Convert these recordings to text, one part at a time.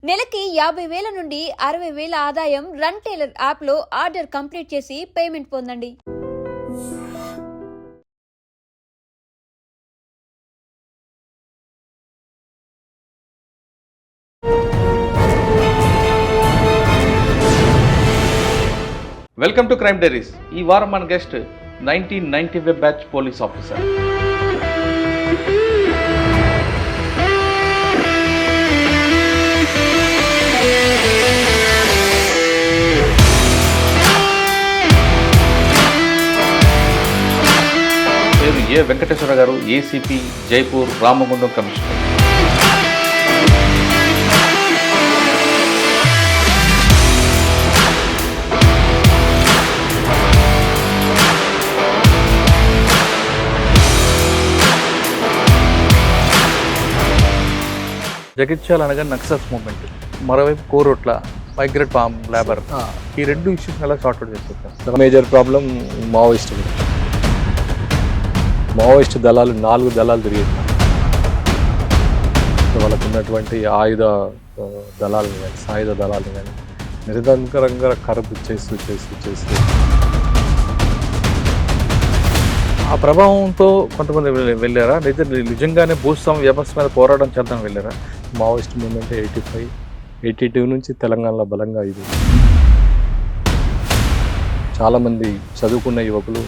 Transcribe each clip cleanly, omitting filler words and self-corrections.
నెలకి 50,000 నుండి 60,000 ఆదాయం రన్ టైలర్ యాప్లో ఆర్డర్ కంప్లీట్ చేసి పేమెంట్ పొందండి. Welcome to crime diaries. ఈ వారం మన గెస్ట్ 1995 బ్యాచ్ పోలీస్ ఆఫీసర్. పేరు ఏ వెంకటేశ్వర గారు, ఏసీపీ జైపూర్ రామగుండం కమిషనర్. జగిత్యాల అనగా నక్సల్స్ మూవ్మెంట్, మరోవైపు కోరోట్ల మైగ్రేట్ ఫార్మ్ లేబర్, ఈ రెండు ఇష్యూస్ ఎలా సార్ట్అవుట్ చేసుకుంటాం? మేజర్ ప్రాబ్లం మావోయిస్ట్ దళాలు 4 దళాలు తిరిగేది. వాళ్ళకు ఉన్నటువంటి ఆయుధ దళాలను కానీ సాయుధ దళాలను కానీ నిరంతరంగా కరప్ట్ చేస్తూ ఆ ప్రభావంతో కొంతమంది వెళ్ళారా, లేదా నిజంగానే భూస్వామ్య వ్యవస్థ మీద పోరాటం చేద్దాం వెళ్ళారా? మావోయిస్ట్ మూవ్మెంట్ 82 నుంచి తెలంగాణలో బలంగా ఇది. చాలామంది చదువుకున్న యువకులు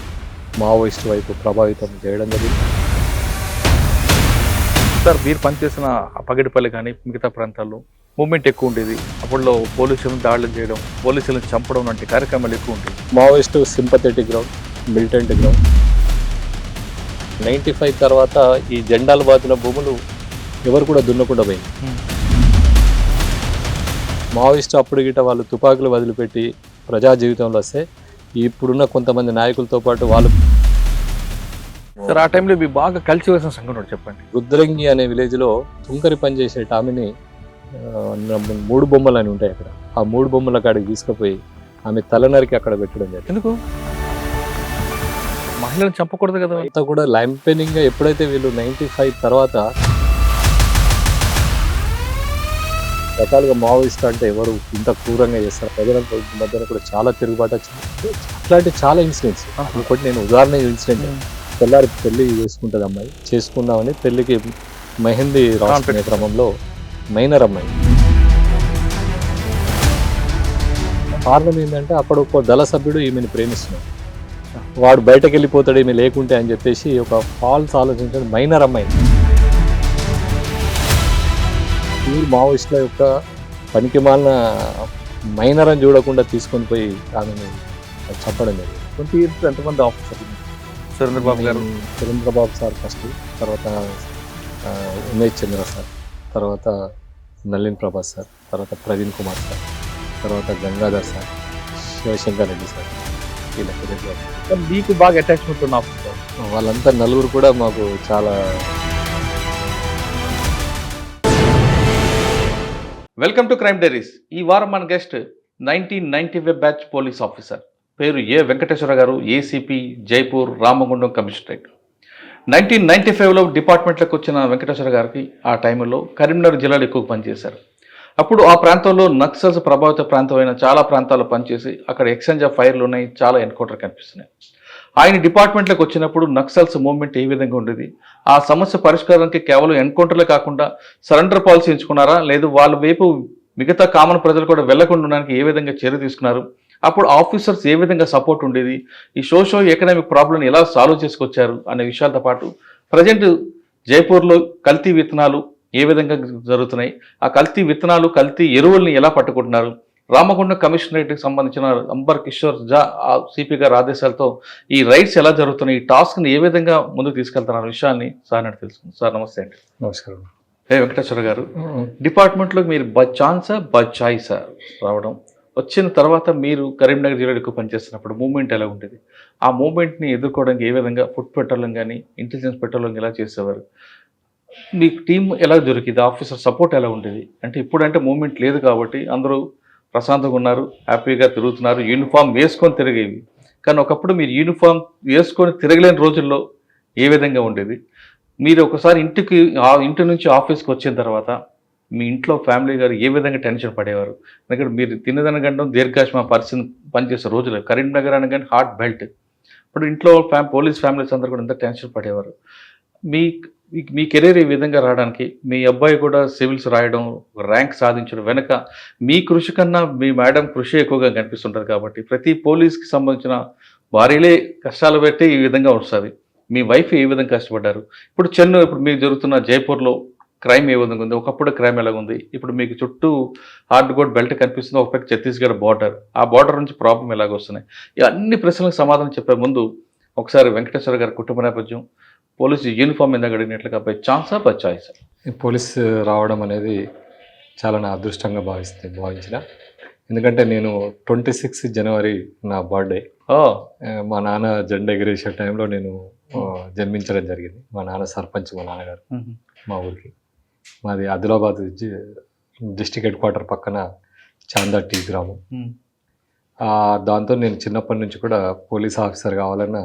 మావోయిస్ట్ వైపు ప్రభావితం చేయడం జరిగింది. సార్, మీరు పనిచేసిన పగిడిపల్లి కానీ మిగతా ప్రాంతాల్లో మూవ్మెంట్ ఎక్కువ ఉండేది. అప్పట్లో పోలీసులను దాడులు చేయడం, పోలీసులను చంపడం వంటి కార్యక్రమాలు ఎక్కువ ఉంటాయి. Maoist sympathetic ground, militant ground. 95 తర్వాత ఈ జెండాలు బాతిన భూములు ఎవరు కూడా దున్నకుండా పోయింది. మావోయిస్ట్ అప్పుడు గిట్ట వాళ్ళు తుపాకులు వదిలిపెట్టి ప్రజా జీవితంలో వస్తే ఇప్పుడున్న కొంతమంది నాయకులతో పాటు వాళ్ళు. సార్, ఆ టైంలో మీ బాగా కలిసి వేసిన సంఘటన చెప్పండి. రుద్రంగి అనే విలేజ్లో తుంకరి పనిచేసే ఆమెని 3 బొమ్మలు అని ఉంటాయి అక్కడ. ఆ 3 బొమ్మల కాడికి తీసుకుపోయి ఆమె తలనరికి అక్కడ పెట్టడం జరిగింది. ఎందుకు? మహిళలను చంపకూడదు కదా. అంతా కూడా ల్యాంపెనింగ్గా ఎప్పుడైతే వీళ్ళు 95 తర్వాత రకాలుగా మావోయిస్ట్ అంటే ఎవరు ఇంత క్రూరంగా చేస్తారు, ప్రజల మధ్యన కూడా చాలా తిరుగుబాటు వచ్చింది. అట్లాంటి చాలా ఇన్సిడెంట్స్. ఇంకోటి నేను ఉదాహరణ ఇన్సిడెంట్, తెల్లారి పెళ్లి చేసుకుంటుంది అమ్మాయి, చేసుకుందామని పెళ్లికి మెహందీ రాసుకునే క్రమంలో మైనర్ అమ్మాయి. కారణం ఏంటంటే అప్పుడు ఒక దళ సభ్యుడు ఈమెను ప్రేమిస్తున్నాడు, వాడు బయటకు వెళ్ళిపోతాడు ఈమె లేకుంటే అని చెప్పేసి ఒక ఫాల్స్ ఆలోచించడం మైనర్ అమ్మాయి. ఈ మావోయిస్టుల యొక్క పనికిమాలిన మైనర్ అని చూడకుండా తీసుకొని పోయి ఆమెను చంపడం జరిగింది. 20 years ఎంతమంది ఆఫీసర్లు? సురేంద్రబాబు గారు, సురేంద్రబాబు సార్ ఫస్ట్, తర్వాత ఉమేష్ చంద్ర సార్, తర్వాత నళిన్ ప్రభా సార్, తర్వాత ప్రవీణ్ కుమార్ సార్, తర్వాత గంగాధర్ సార్, శివశంకర్ రెడ్డి సార్. మీకు బాగా అటాచ్మెంట్ ఉన్న ఆఫీసర్ వాళ్ళంతా 4 కూడా మాకు చాలా. Welcome to crime diaries. ఈ వారం మన గెస్ట్ 1995 బ్యాచ్ పోలీస్ ఆఫీసర్. పేరు ఏ వెంకటేశ్వర గారు, ఏసీపీ జైపూర్ రామగుండం కమిషనరేట్. 1995లో డిపార్ట్మెంట్లోకి వచ్చిన వెంకటేశ్వర గారికి ఆ టైంలో కరీంనగర్ జిల్లాలో ఎక్కువ పనిచేశారు. అప్పుడు ఆ ప్రాంతంలో నక్సల్స్ ప్రభావిత ప్రాంతమైన చాలా ప్రాంతాల్లో పనిచేసి అక్కడ ఎక్స్చేంజ్ ఆఫ్ ఫైర్లు ఉన్నాయి, చాలా ఎన్కౌంటర్ కనిపిస్తున్నాయి. ఆయన డిపార్ట్మెంట్లోకి వచ్చినప్పుడు నక్సల్స్ మూవ్మెంట్ ఏ విధంగా ఉండేది, ఆ సమస్య పరిష్కారానికి కేవలం ఎన్కౌంటర్లే కాకుండా సరెండర్ పాలసీ ఎంచుకున్నారా, లేదు వాళ్ళ వైపు మిగతా కామన్ ప్రజలు కూడా వెళ్లకుండా ఉండడానికి ఏ విధంగా చర్య తీసుకున్నారు, అప్పుడు ఆఫీసర్స్ ఏ విధంగా సపోర్ట్ ఉండేది, ఈ సోషో ఎకనామిక్ ప్రాబ్లం ఎలా సాల్వ్ చేసుకొచ్చారు అనే విషయాలతో పాటు ప్రజెంట్ జైపూర్లో కల్తీ విత్తనాలు ఏ విధంగా జరుగుతున్నాయి, ఆ కల్తీ విత్తనాలు కల్తీ ఎరువుల్ని ఎలా పట్టుకుంటున్నారు, రామగుండం కమిషనరేట్కి సంబంధించిన అంబర్ కిషోర్ జా సిపి గారి ఆదేశాలతో ఈ రైడ్స్ ఎలా జరుగుతున్నాయి, ఈ టాస్క్ని ఏ విధంగా ముందుకు తీసుకెళ్తున్నారు విషయాన్ని సార్ అంటే తెలుసుకుంది. సార్ నమస్తే అండి. నమస్కారం. వెంకటేశ్వర గారు, డిపార్ట్మెంట్లో మీరు బై ఛాన్సా బై చాయిసా రావడం, వచ్చిన తర్వాత మీరు కరీంనగర్ జిల్లాలో పనిచేస్తున్నప్పుడు మూవ్మెంట్ ఎలా ఉండేది, ఆ మూవ్మెంట్ని ఎదుర్కోవడానికి ఏ విధంగా ఫుడ్ పెట్రోలింగ్ కానీ ఇంటెలిజెన్స్ పెట్రోలింగ్ ఎలా చేసేవారు, మీకు టీం ఎలా దొరికింది, ఆఫీసర్ సపోర్ట్ ఎలా ఉండేది? అంటే ఇప్పుడంటే మూవ్మెంట్ లేదు కాబట్టి అందరూ ప్రశాంతంగా ఉన్నారు, హ్యాపీగా తిరుగుతున్నారు, యూనిఫామ్ వేసుకొని తిరిగేవి. కానీ ఒకప్పుడు మీరు యూనిఫామ్ వేసుకొని తిరగలేని రోజుల్లో ఏ విధంగా ఉండేది? మీరు ఒకసారి ఇంటి నుంచి ఆఫీస్కి వచ్చిన తర్వాత మీ ఇంట్లో ఫ్యామిలీ గారు ఏ విధంగా టెన్షన్ పడేవారు? ఎందుకంటే మీరు తిన్నదనగండం దీర్ఘాశ్మ పరిస్థితి పనిచేసే రోజులు. కరీంనగర్ అనగానే హార్ట్ బెల్ట్. ఇప్పుడు ఇంట్లో పోలీస్ ఫ్యామిలీస్ అందరూ కూడా ఎంత టెన్షన్ పడేవారు? మీ మీ కెరీర్ ఈ విధంగా రావడానికి మీ అబ్బాయి కూడా సివిల్స్ రాయడం, ర్యాంక్ సాధించడం వెనక మీ కృషి కన్నా మీ మేడం కృషి ఎక్కువగా కనిపిస్తుంటుంది. కాబట్టి ప్రతి పోలీస్కి సంబంధించిన భార్యలే కష్టాలు పెట్టి ఈ విధంగా వస్తుంది. మీ వైఫ్ ఏ విధంగా కష్టపడ్డారు? ఇప్పుడు మీరు జరుగుతున్న జైపూర్లో క్రైమ్ ఏ విధంగా ఉంది? ఒకప్పుడు క్రైమ్ ఎలాగుంది? ఇప్పుడు మీకు చుట్టూ హార్డ్ కోడ్ బెల్ట్ కనిపిస్తుంది, ఒక పక్క ఛత్తీస్గఢ్ బార్డర్. ఆ బార్డర్ నుంచి ప్రాబ్లం ఎలాగ వస్తున్నాయి? ఈ అన్ని ప్రశ్నలకు సమాధానం చెప్పే ముందు ఒకసారి వెంకటేశ్వర గారి కుటుంబ నేపథ్యం, పోలీసు యూనిఫామ్ మీద అడిగినట్లుగా బై ఛాన్సా బై చాయిస్? ఈ పోలీస్ రావడం అనేది చాలా నా అదృష్టంగా భావించిన. ఎందుకంటే నేను 26 జనవరి నా బర్త్డే. మా నాన్న జెండా ఎగిరేసే టైంలో నేను జన్మించడం జరిగింది. మా నాన్న సర్పంచ్, మా నాన్నగారు మా ఊరికి. మాది ఆదిలాబాద్ డిస్టిక్ హెడ్ క్వార్టర్ పక్కన చాందా టీ గ్రామం. దాంతో నేను చిన్నప్పటి నుంచి కూడా పోలీస్ ఆఫీసర్ కావాలన్న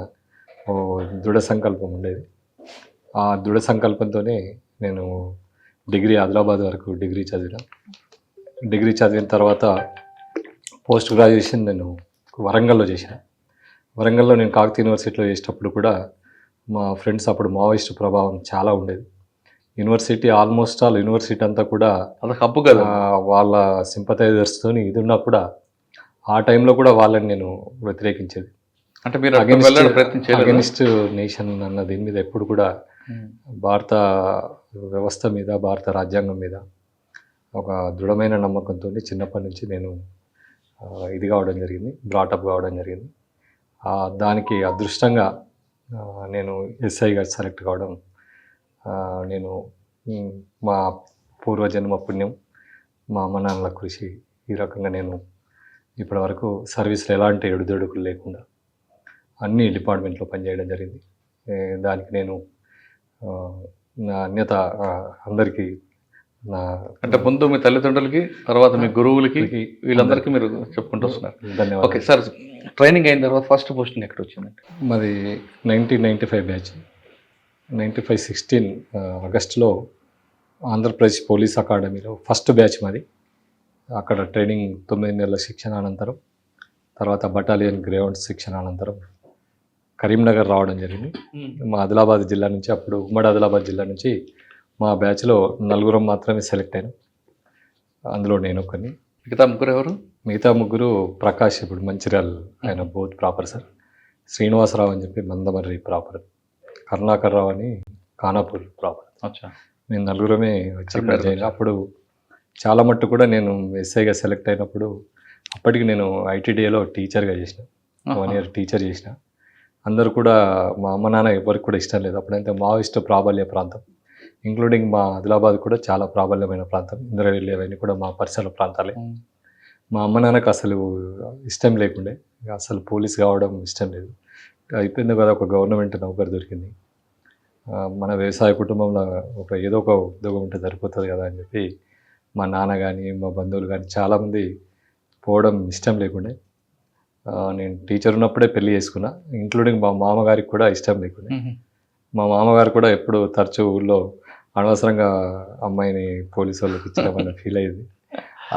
దృఢ సంకల్పం ఉండేది. ఆ దృఢ సంకల్పంతోనే నేను ఆదిలాబాద్ వరకు డిగ్రీ చదివిన తర్వాత పోస్ట్ గ్రాడ్యుయేషన్ నేను వరంగల్లో చేసిన. వరంగల్లో నేను కాకతీయ యూనివర్సిటీలో చేసేటప్పుడు కూడా మా ఫ్రెండ్స్ అప్పుడు మావోయిస్ట్ ప్రభావం చాలా ఉండేది. ఆల్మోస్ట్ ఆల్ యూనివర్సిటీ అంతా కూడా హబ్బు కదా, వాళ్ళ సింపథైజర్స్తో ఇది ఉన్నా కూడా ఆ టైంలో కూడా వాళ్ళని నేను వ్యతిరేకించేది. అంటే మీరు అగెనిస్ట్ నేషన్ అన్న దీని మీద ఎప్పుడు కూడా భారత వ్యవస్థ మీద, భారత రాజ్యాంగం మీద ఒక దృఢమైన నమ్మకంతో చిన్నప్పటి నుంచి నేను ఇది కావడం జరిగింది, బ్రాటప్ కావడం జరిగింది. దానికి అదృష్టంగా నేను ఎస్ఐగా సెలెక్ట్ కావడం నేను మా పూర్వజన్మ పుణ్యం, మా అమ్మ నాన్నల కృషి. ఈ రకంగా నేను ఇప్పటి వరకు సర్వీస్లో ఎలాంటి ఎడుదొడుకులు లేకుండా అన్ని డిపార్ట్మెంట్లో పనిచేయడం జరిగింది. దానికి నేను నా అన్యత అందరికీ అంటే ముందు మీ తల్లిదండ్రులకి, తర్వాత మీ గురువులకి, వీళ్ళందరికీ మీరు చెప్పుకుంటూ వస్తున్నారు. ధన్యవాదాలు. ఓకే సార్, ట్రైనింగ్ అయిన తర్వాత ఫస్ట్ పోస్టింగ్ ఎక్కడ వచ్చిందండి? మాది 1995 బ్యాచ్. 16 ఆగస్టులో ఆంధ్రప్రదేశ్ పోలీస్ అకాడమీలో ఫస్ట్ బ్యాచ్ మాది. అక్కడ ట్రైనింగ్ 9 నెలల శిక్షణ అనంతరం, తర్వాత బటాలియన్ గ్రౌండ్ శిక్షణ అనంతరం కరీంనగర్ రావడం జరిగింది. మా ఆదిలాబాద్ జిల్లా నుంచి, అప్పుడు ఉమ్మడి ఆదిలాబాద్ జిల్లా నుంచి మా బ్యాచ్లో 4 మాత్రమే సెలెక్ట్ అయినాం. అందులో నేను ఒకరిని. మిగతా ముగ్గురు ప్రకాష్, ఇప్పుడు మంచిర్యాల, ఆయన బోత్ ప్రాపర్ సార్. శ్రీనివాసరావు అని చెప్పి మందమర్రి ప్రాపర్. కరుణాకర్ రావు అని ఖానాపూర్ ప్రాపర్. మేము 4 వచ్చి ఇక్కడ చేయాలి. అప్పుడు చాలా మట్టు కూడా నేను ఎస్ఐగా సెలెక్ట్ అయినప్పుడు అప్పటికి నేను ఐటీడీఏలో టీచర్గా చేసిన, 1 year టీచర్ చేసిన. అందరూ కూడా మా అమ్మ నాన్న ఎవరికి కూడా ఇష్టం లేదు. అప్పుడైతే మావోయిస్ట్ ప్రాబల్య ప్రాంతం, ఇంక్లూడింగ్ మా ఆదిలాబాద్ కూడా చాలా ప్రాబల్యమైన ప్రాంతం. ఇంద్రవెల్లి అవన్నీ కూడా మా పరిసర ప్రాంతాలే. మా అమ్మ నాన్నకు అసలు ఇష్టం లేకుండే, అసలు పోలీస్ కావడం ఇష్టం లేదు. అయిపోయింది కదా, ఒక గవర్నమెంట్ నౌకరు దొరికింది, మన వ్యవసాయ కుటుంబంలో ఏదో ఒక ఉద్యోగం ఉంటే సరిపోతుంది కదా అని చెప్పి మా నాన్న కానీ మా బంధువులు కానీ చాలామంది పోవడం ఇష్టం లేకుండే. నేను టీచర్ ఉన్నప్పుడే పెళ్లి చేసుకున్నా, ఇంక్లూడింగ్ మా మామగారికి కూడా ఇష్టం లేకుండే. మా మామగారు కూడా ఎప్పుడు తరచూ ఊళ్ళో అనవసరంగా అమ్మాయిని పోలీసు వాళ్ళకి ఇచ్చామని ఫీల్ అయ్యింది.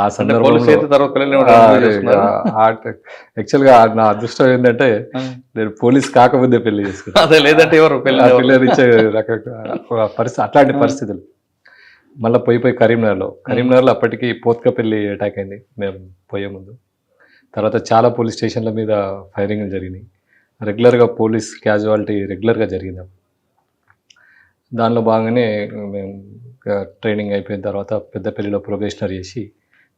ఆ సందర్భంలో యాక్చువల్గా నా అదృష్టం ఏంటంటే నేను పోలీస్ కాకముందే పెళ్లి చేసుకున్నాను. పిల్లనిచ్చే పరిస్థితి, అట్లాంటి పరిస్థితులు. మళ్ళీ పోయి కరీంనగర్లో అప్పటికి పోత్కపల్లి అటాక్ అయింది మేము పోయే ముందు. తర్వాత చాలా పోలీస్ స్టేషన్ల మీద ఫైరింగ్లు జరిగినాయి. రెగ్యులర్గా పోలీస్ క్యాజువాలిటీ రెగ్యులర్గా జరిగింది. దానిలో భాగంగానే మేము ట్రైనింగ్ అయిపోయిన తర్వాత పెద్దపల్లిలో ప్రొబేషనరీ చేసి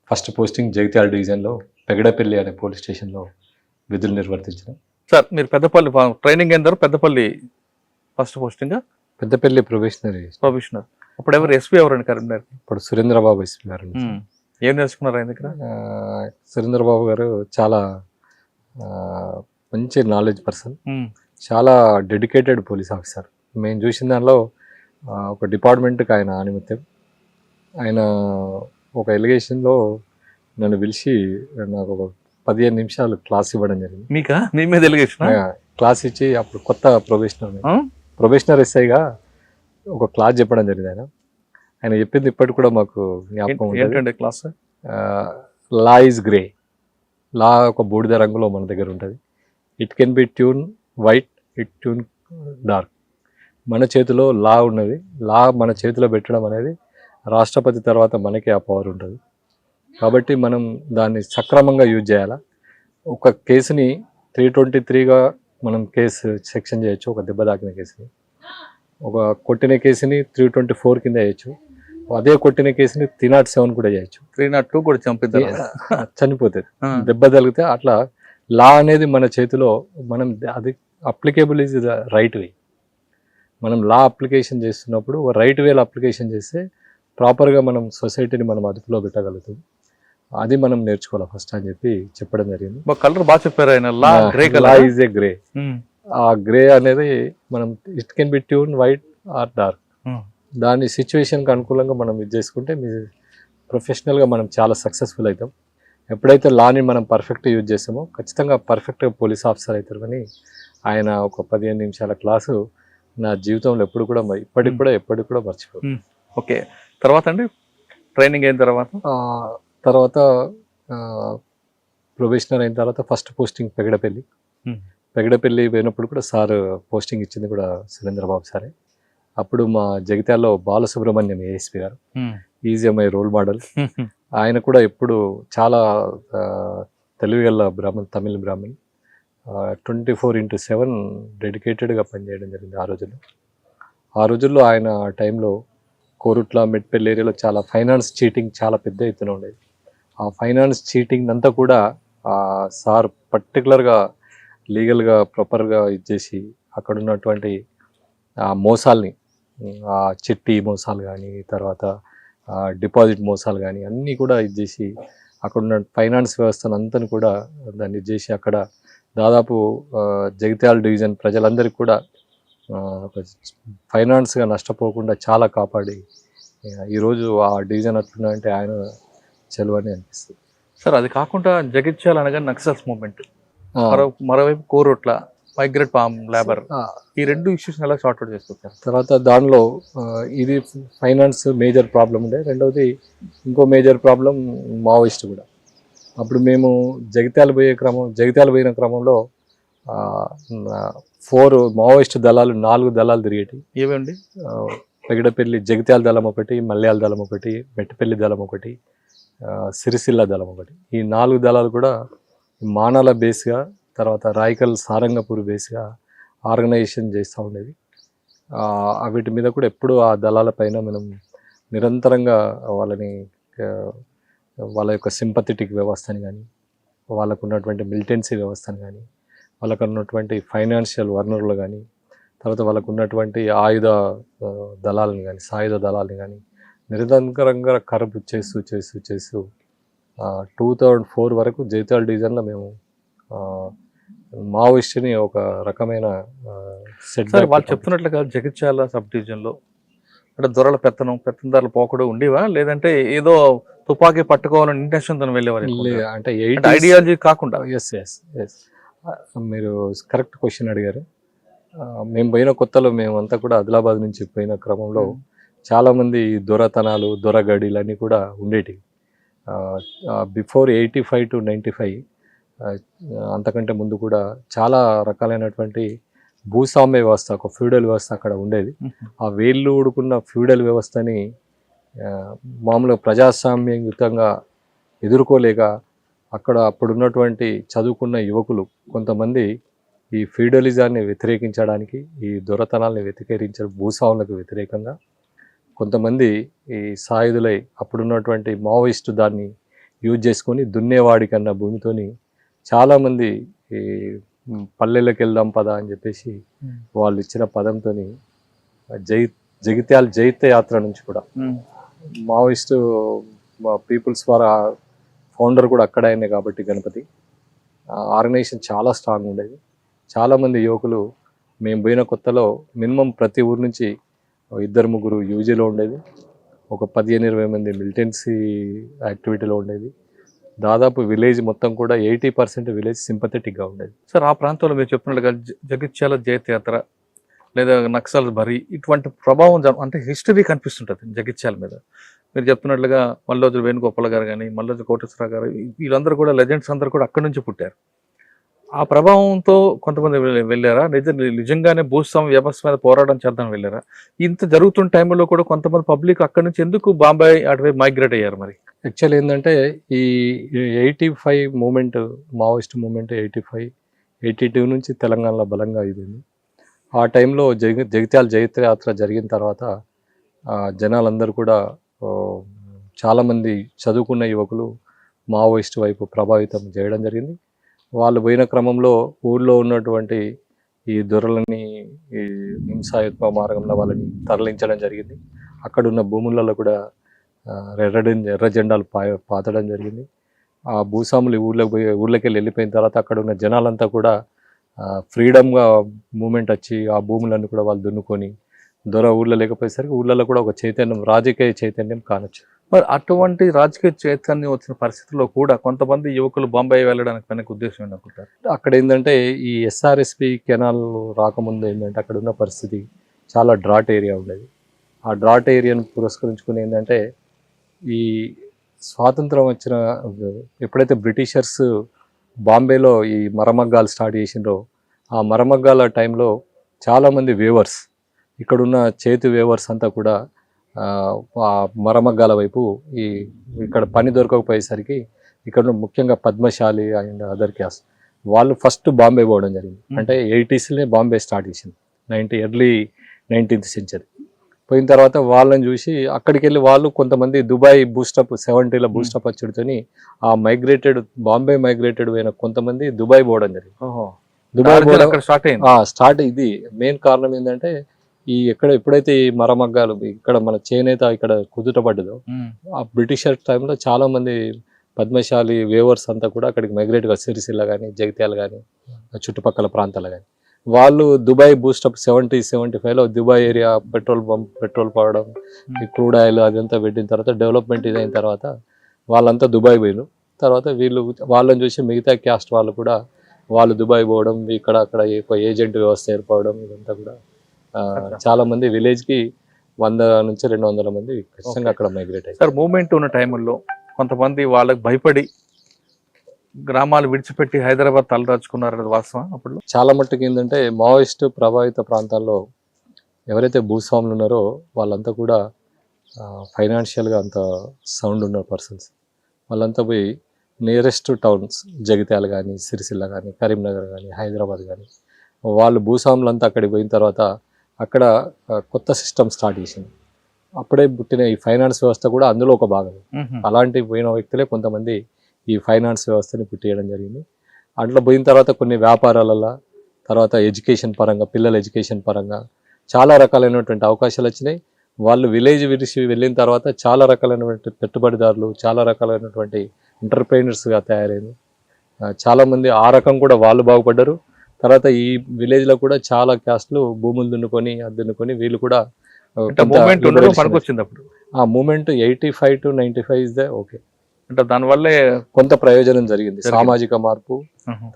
ఫస్ట్ పోస్టింగ్ జగిత్యాల డివిజన్లో పెగడపల్లి అనే పోలీస్ స్టేషన్లో విధులు నిర్వర్తించినాం. సార్ మీరు పెద్దపల్లి ట్రైనింగ్ అయిన తర్వాత Peddapalli first posting? Peddapalli probationary. అప్పుడు ఎవరు ఎస్పీ ఎవరండి కరీంనగర్? ఇప్పుడు సురేంద్రబాబు ఎస్పీ గారు. ఏం నేర్చుకున్నారు ఆయన దగ్గర? సురేంద్రబాబు గారు చాలా మంచి నాలెడ్జ్ పర్సన్, చాలా డెడికేటెడ్ పోలీస్ ఆఫీసర్. మేము చూసిన దానిలో ఒక డిపార్ట్మెంట్కి ఆయన ఆనిమిత్యం. ఆయన ఒక ఎలిగేషన్లో నన్ను పిలిచి నాకు ఒక 15 నిమిషాలు క్లాస్ ఇవ్వడం జరిగింది. మీకా? మీ మీద ఎలిగేషన్? క్లాస్ ఇచ్చి, అప్పుడు కొత్త ప్రొబేషనర్ ఎస్ఐగా ఒక క్లాస్ చెప్పడం జరిగింది. ఆయన చెప్పింది ఇప్పటికి కూడా మాకు జ్ఞాపకం ఉంటుంది. ఏంటంటే క్లాస్ లా ఈజ్ గ్రే. లా ఒక బూడిద రంగులో మన దగ్గర ఉంటుంది. It can be tune white, it tune dark. మన చేతిలో లా ఉన్నది. లా మన చేతిలో పెట్టడం అనేది రాష్ట్రపతి తర్వాత మనకే ఆ పవర్ ఉంటుంది. కాబట్టి మనం దాన్ని సక్రమంగా యూజ్ చేయాలా. ఒక కేసుని 323గా మనం కేసు సెక్షన్ చేయొచ్చు. ఒక దెబ్బ తాకిన కేసుని, ఒక కొట్టిన కేసుని 324 కింద చేయొచ్చు. అదే కొట్టిన కేసుని 307 కూడా చేయొచ్చు. 302 కూడా చంపిద్దాం. చనిపోతుంది దెబ్బ తగిలితే. అట్లా లా అనేది మన చేతిలో, మనం అది applicable is the right way. మనం లా అప్లికేషన్ చేస్తున్నప్పుడు రైట్ వేలో అప్లికేషన్ చేస్తే ప్రాపర్గా మనం సొసైటీని మనం అదుపులో పెట్టగలుగుతాం. అది మనం నేర్చుకోవాలి ఫస్ట్ అని చెప్పి చెప్పడం జరిగింది. కలర్ బాగా చెప్పారు ఆయన. లా గ్రే లా కలర్. Is a grey. ఆ గ్రే అనేది మనం it can be tune white or dark. దాని సిచ్యువేషన్కి అనుకూలంగా మనం ఇది చేసుకుంటే ప్రొఫెషనల్గా మనం చాలా సక్సెస్ఫుల్ అవుతాం. ఎప్పుడైతే లాని మనం పర్ఫెక్ట్ యూజ్ చేస్తామో ఖచ్చితంగా పర్ఫెక్ట్గా పోలీస్ ఆఫీసర్ అవుతారు. కానీ ఆయన ఒక 15 నిమిషాల క్లాసు నా జీవితంలో ఎప్పుడు కూడా ఎప్పటికి కూడా మర్చిపోదు. ఓకే, తర్వాత అండి ట్రైనింగ్ అయిన తర్వాత ప్రొబేషనర్ అయిన తర్వాత ఫస్ట్ పోస్టింగ్ పెగడపల్లి పోయినప్పుడు కూడా సార్ పోస్టింగ్ ఇచ్చింది కూడా సురేంద్రబాబు సారే. అప్పుడు మా జగిత్యాలలో బాలసుబ్రహ్మణ్యం ఏఎస్పీ గారు, ఈజీ మై రోల్ మోడల్. ఆయన కూడా ఎప్పుడు చాలా తెలివిగల తమిళ బ్రాహ్మణ్. 24/7 డెడికేటెడ్గా పనిచేయడం జరిగింది ఆ రోజుల్లో. ఆయన టైంలో కోరుట్ల మెట్పల్లి ఏరియాలో చాలా ఫైనాన్స్ చీటింగ్ చాలా పెద్ద ఎత్తున ఉండేది. ఆ ఫైనాన్స్ చీటింగ్ అంతా కూడా సార్ పర్టికులర్గా లీగల్గా ప్రాపర్గా ఇచ్చేసి అక్కడ ఉన్నటువంటి ఆ మోసాల్ని, ఆ చిట్టి మోసాలు కానీ, తర్వాత డిపాజిట్ మోసాలు కానీ అన్నీ కూడా ఇచ్చేసి అక్కడ ఉన్న ఫైనాన్స్ వ్యవస్థను అంతని కూడా దాన్ని ఇచ్చేసి అక్కడ దాదాపు జగిత్యాల డివిజన్ ప్రజలందరికీ కూడా ఫైనాన్స్గా నష్టపోకుండా చాలా కాపాడి ఈరోజు ఆ డివిజన్ అట్లున్నా అంటే ఆయన చెలవని అనిపిస్తుంది. సార్ అది కాకుండా జగిత్యాల అనగా నక్సల్స్ మూవ్మెంట్, మరోవైపు కోరుట్ల మైగ్రేట్ పామ్ లేబర్, ఈ 2 ఇష్యూస్ ఎలా సార్ట్అవుట్ చేస్తారు? తర్వాత దానిలో ఇది ఫైనాన్స్ మేజర్ ప్రాబ్లం ఉండే. రెండవది ఇంకో మేజర్ ప్రాబ్లం మావోయిస్ట్ కూడా. అప్పుడు మేము జగిత్యాల పోయిన క్రమంలో 4 మావోయిస్ట్ దళాలు, 4 దళాలు తిరిగేటి. ఏమండి? పెగడపల్లి జగిత్యాల దళం ఒకటి, మల్యాల దళం ఒకటి, మెట్టపల్లి దళం ఒకటి, సిరిసిల్ల దళం ఒకటి. ఈ 4 దళాలు కూడా మానాల బేస్గా, తర్వాత రాయకల్ సారంగపూర్ బేస్గా ఆర్గనైజేషన్ చేస్తూ ఉండేది. వీటి మీద కూడా ఎప్పుడు ఆ దళాల పైన మనం నిరంతరంగా వాళ్ళ యొక్క సింపథెటిక్ వ్యవస్థని కానీ, వాళ్ళకు ఉన్నటువంటి మిలిటెన్సీ వ్యవస్థను కానీ, వాళ్ళకు ఉన్నటువంటి ఫైనాన్షియల్ వనరులు కానీ, తర్వాత వాళ్ళకు ఉన్నటువంటి ఆయుధ దళాలను కానీ, సాయుధ దళాలను కానీ నిరంతరంగా కరపు చేస్తూ 2004 వరకు జగిత్యాల డివిజన్లో మేము మావోయిస్ట్ని ఒక రకమైన సెట్. వాళ్ళు చెప్తున్నట్లుగా జగిత్యాల సబ్ డివిజన్లో అంటే దొరల పెత్తందారుల పోకడు ఉండేవా, లేదంటే ఏదో తుపాకీ పట్టుకోవాలని ఇంటెన్షన్తో వెళ్ళేవారు? అంటే ఐడియాలజీ కాకుండా. ఎస్ మీరు కరెక్ట్ క్వశ్చన్ అడిగారు. మేము పోయిన కొత్తలో మేమంతా కూడా ఆదిలాబాద్ నుంచి పోయిన క్రమంలో చాలామంది దొరతనాలు, దొరగడీలు అన్నీ కూడా ఉండేటివి. బిఫోర్ 85 to 95 అంతకంటే ముందు కూడా చాలా రకాలైనటువంటి భూస్వామ్య వ్యవస్థ, ఒక ఫ్యూడల్ వ్యవస్థ అక్కడ ఉండేది. ఆ వేళ్ళు ఊడుకున్న ఫ్యూడల్ వ్యవస్థని మామూలుగా ప్రజాస్వామ్యయుతంగా ఎదుర్కోలేక అప్పుడున్నటువంటి చదువుకున్న యువకులు కొంతమంది ఈ ఫ్యూడలిజాన్ని వ్యతిరేకించడానికి, ఈ దొరతనాల్ని భూస్వాములకు వ్యతిరేకంగా కొంతమంది ఈ సాయుధులై అప్పుడున్నటువంటి మావోయిస్టు దాన్ని యూజ్ చేసుకొని దున్నేవాడి కన్నా భూమితోని చాలామంది ఈ పల్లెలకు వెళ్దాం పద అని చెప్పేసి వాళ్ళు ఇచ్చిన పదంతో జగిత్యాల జైత్య యాత్ర నుంచి కూడా మావోయిస్టు పీపుల్స్ ఫౌండర్ కూడా అక్కడ అయినాయి కాబట్టి గణపతి ఆర్గనైజేషన్ చాలా స్ట్రాంగ్ ఉండేది. చాలామంది యువకులు మేము పోయిన కొత్తలో మినిమం ప్రతి ఊరు నుంచి 2-3 యూజీలో ఉండేది, ఒక 15-20 మంది మిలిటెన్సీ యాక్టివిటీలో ఉండేది. దాదాపు విలేజ్ మొత్తం కూడా 80% విలేజ్ సింపథెటిక్గా ఉండేది. సార్ ఆ ప్రాంతంలో మీరు చెప్పినట్లుగా జగిత్యాల జైత్యాత్ర లేదా నక్సల్ బరి ఇటువంటి ప్రభావం అంటే హిస్టరీ కనిపిస్తుంటుంది జగిత్యాల మీద. మీరు చెప్తున్నట్లుగా మల్లోజు వేణుగోపాల్ గారు కానీ, మల్లోజు కోటేశ్వరరావు గారు, వీళ్ళందరూ కూడా లెజెండ్స్ అందరూ కూడా అక్కడి నుంచి పుట్టారు. ఆ ప్రభావంతో కొంతమంది వెళ్ళారా? నిజంగానే భూస్వామ్య వ్యవస్థ మీద పోరాటం చేద్దాం వెళ్ళారా? ఇంత జరుగుతున్న టైంలో కూడా కొంతమంది పబ్లిక్ అక్కడి నుంచి ఎందుకు బాంబే అటువైపు మైగ్రేట్ అయ్యారు? మరి యాక్చువల్ ఏంటంటే ఈ 85 మూమెంట్, మావోయిస్ట్ మూమెంట్ 85, 82 నుంచి తెలంగాణలో బలంగా ఇదింది. ఆ టైంలో జగిత్యాల జైత్రయాత్ర జరిగిన తర్వాత జనాలందరూ కూడా చాలామంది చదువుకున్న యువకులు మావోయిస్ట్ వైపు ప్రభావితం చేయడం జరిగింది. వాళ్ళు పోయిన క్రమంలో ఊళ్ళో ఉన్నటువంటి ఈ దొరలని ఈ హింసాయుత్వ మార్గంలో వాళ్ళని తరలించడం జరిగింది. అక్కడున్న భూములలో కూడా ఎర్ర జెండాలు పాతడం జరిగింది. ఆ భూస్వాములు ఊళ్ళకి వెళ్ళిపోయిన తర్వాత అక్కడ ఉన్న జనాలంతా కూడా ఫ్రీడమ్గా మూమెంట్ వచ్చి ఆ భూములన్నీ కూడా వాళ్ళు దున్నుకొని దొర ఊళ్ళో లేకపోయేసరికి ఊళ్ళలో కూడా ఒక చైతన్యం, రాజకీయ చైతన్యం కానొచ్చు. మరి అటువంటి రాజకీయ చైతన్యం వచ్చిన పరిస్థితుల్లో కూడా కొంతమంది యువకులు బాంబే వెళ్ళడానికి వెనక ఉద్దేశం ఏంటనుకుంటారు? అక్కడ ఏంటంటే ఈ ఎస్ఆర్ఎస్పి కెనాల్ రాకముందు ఏంటంటే అక్కడ ఉన్న పరిస్థితి చాలా డ్రాట్ ఏరియా ఉండేది. ఆ డ్రాట్ ఏరియాను పురస్కరించుకుని ఏంటంటే ఈ స్వాతంత్రం వచ్చిన ఎప్పుడైతే బ్రిటిషర్స్ బాంబేలో ఈ మరమగ్గాలు స్టార్ట్ చేసిండ్రో ఆ మరమగ్గాల టైంలో చాలామంది వేవర్స్, ఇక్కడున్న చేతి వేవర్స్ అంతా కూడా మరమగ్గాల వైపు ఇక్కడ పని దొరకకపోయేసరికి ఇక్కడ ముఖ్యంగా పద్మశాలి అండ్ అదర్ క్యాస్ట్ వాళ్ళు ఫస్ట్ బాంబే పోవడం జరిగింది. అంటే 80sలే బాంబే స్టార్ట్ చేసింది, ఎర్లీ 19th సెంచరీ. పోయిన తర్వాత వాళ్ళని చూసి అక్కడికి వెళ్ళి వాళ్ళు కొంతమంది దుబాయ్ బూస్టప్ 70లో బూస్టప్ వచ్చుడితోని ఆ బాంబే మైగ్రేటెడ్ అయిన కొంతమంది దుబాయ్ పోవడం జరిగింది. దుబాయ్ స్టార్ట్ ఇది మెయిన్ కారణం ఏంటంటే ఎప్పుడైతే ఈ మరమగ్గాలు ఇక్కడ మన చేనేత ఇక్కడ కుదుటపడ్డదో ఆ బ్రిటిషర్ టైంలో చాలా మంది పద్మశాలి వేవర్స్ అంతా కూడా అక్కడికి మైగ్రేట్గా సిరిసిల్ల కానీ, జగిత్యాల కానీ, చుట్టుపక్కల ప్రాంతాలు కానీ వాళ్ళు దుబాయ్ బూస్టప్ 70-75లో దుబాయ్ ఏరియా పెట్రోల్ పడడం, ఈ క్రూడ్ ఆయిల్ అదంతా పెట్టిన తర్వాత డెవలప్మెంట్ ఇదైన తర్వాత వాళ్ళంతా దుబాయ్ పోయినారు. తర్వాత వాళ్ళని చూసి మిగతా క్యాస్ట్ వాళ్ళు కూడా వాళ్ళు దుబాయ్ పోవడం, అక్కడ ఏజెంట్ వ్యవస్థ ఏర్పడడం, ఇదంతా కూడా చాలా మంది విలేజ్కి 100 నుంచి 200 మంది ఖచ్చితంగా అక్కడ మైగ్రేట్ అయ్యారు. సార్, మూమెంట్ ఉన్న టైంలో కొంతమంది వాళ్ళకి భయపడి గ్రామాలు విడిచిపెట్టి హైదరాబాద్ తలదాచుకున్నారు, వాస్తవం? అప్పుడు చాలా మట్టుకు ఏంటంటే మావోయిస్ట్ ప్రభావిత ప్రాంతాల్లో ఎవరైతే భూస్వాములు ఉన్నారో వాళ్ళంతా కూడా ఫైనాన్షియల్గా అంత సౌండ్ ఉన్న పర్సన్స్ వాళ్ళంతా పోయి నియరెస్ట్ టౌన్స్ జగిత్యాల కానీ, సిరిసిల్ల కానీ, కరీంనగర్ కానీ, హైదరాబాద్ కానీ వాళ్ళు భూస్వాములంతా అక్కడికి పోయిన తర్వాత అక్కడ కొత్త సిస్టమ్ స్టార్ట్ చేసింది. అప్పుడే పుట్టిన ఈ ఫైనాన్స్ వ్యవస్థ కూడా అందులో ఒక భాగం. అలాంటి పోయిన వ్యక్తులే కొంతమంది ఈ ఫైనాన్స్ వ్యవస్థని పుట్టియడం జరిగింది. అట్లా పోయిన తర్వాత కొన్ని వ్యాపారాలలో, తర్వాత ఎడ్యుకేషన్ పరంగా, పిల్లల ఎడ్యుకేషన్ పరంగా చాలా రకాలైనటువంటి అవకాశాలు వచ్చినాయి. వాళ్ళు విలేజ్ విడిచి వెళ్ళిన తర్వాత చాలా రకాలైనటువంటి పెట్టుబడిదారులు, చాలా రకాలైనటువంటి ఎంటర్ప్రైనర్స్గా తయారైంది. చాలామంది ఆ రకం కూడా వాళ్ళు బాగుపడ్డారు. తర్వాత ఈ విలేజ్లో కూడా చాలా క్యాస్ట్లు భూములు దున్నుకొని వీళ్ళు కూడా ఆ moment 85 to 95 is the okay. అంటే దానివల్లే కొంత ప్రయోజనం జరిగింది, సామాజిక మార్పు,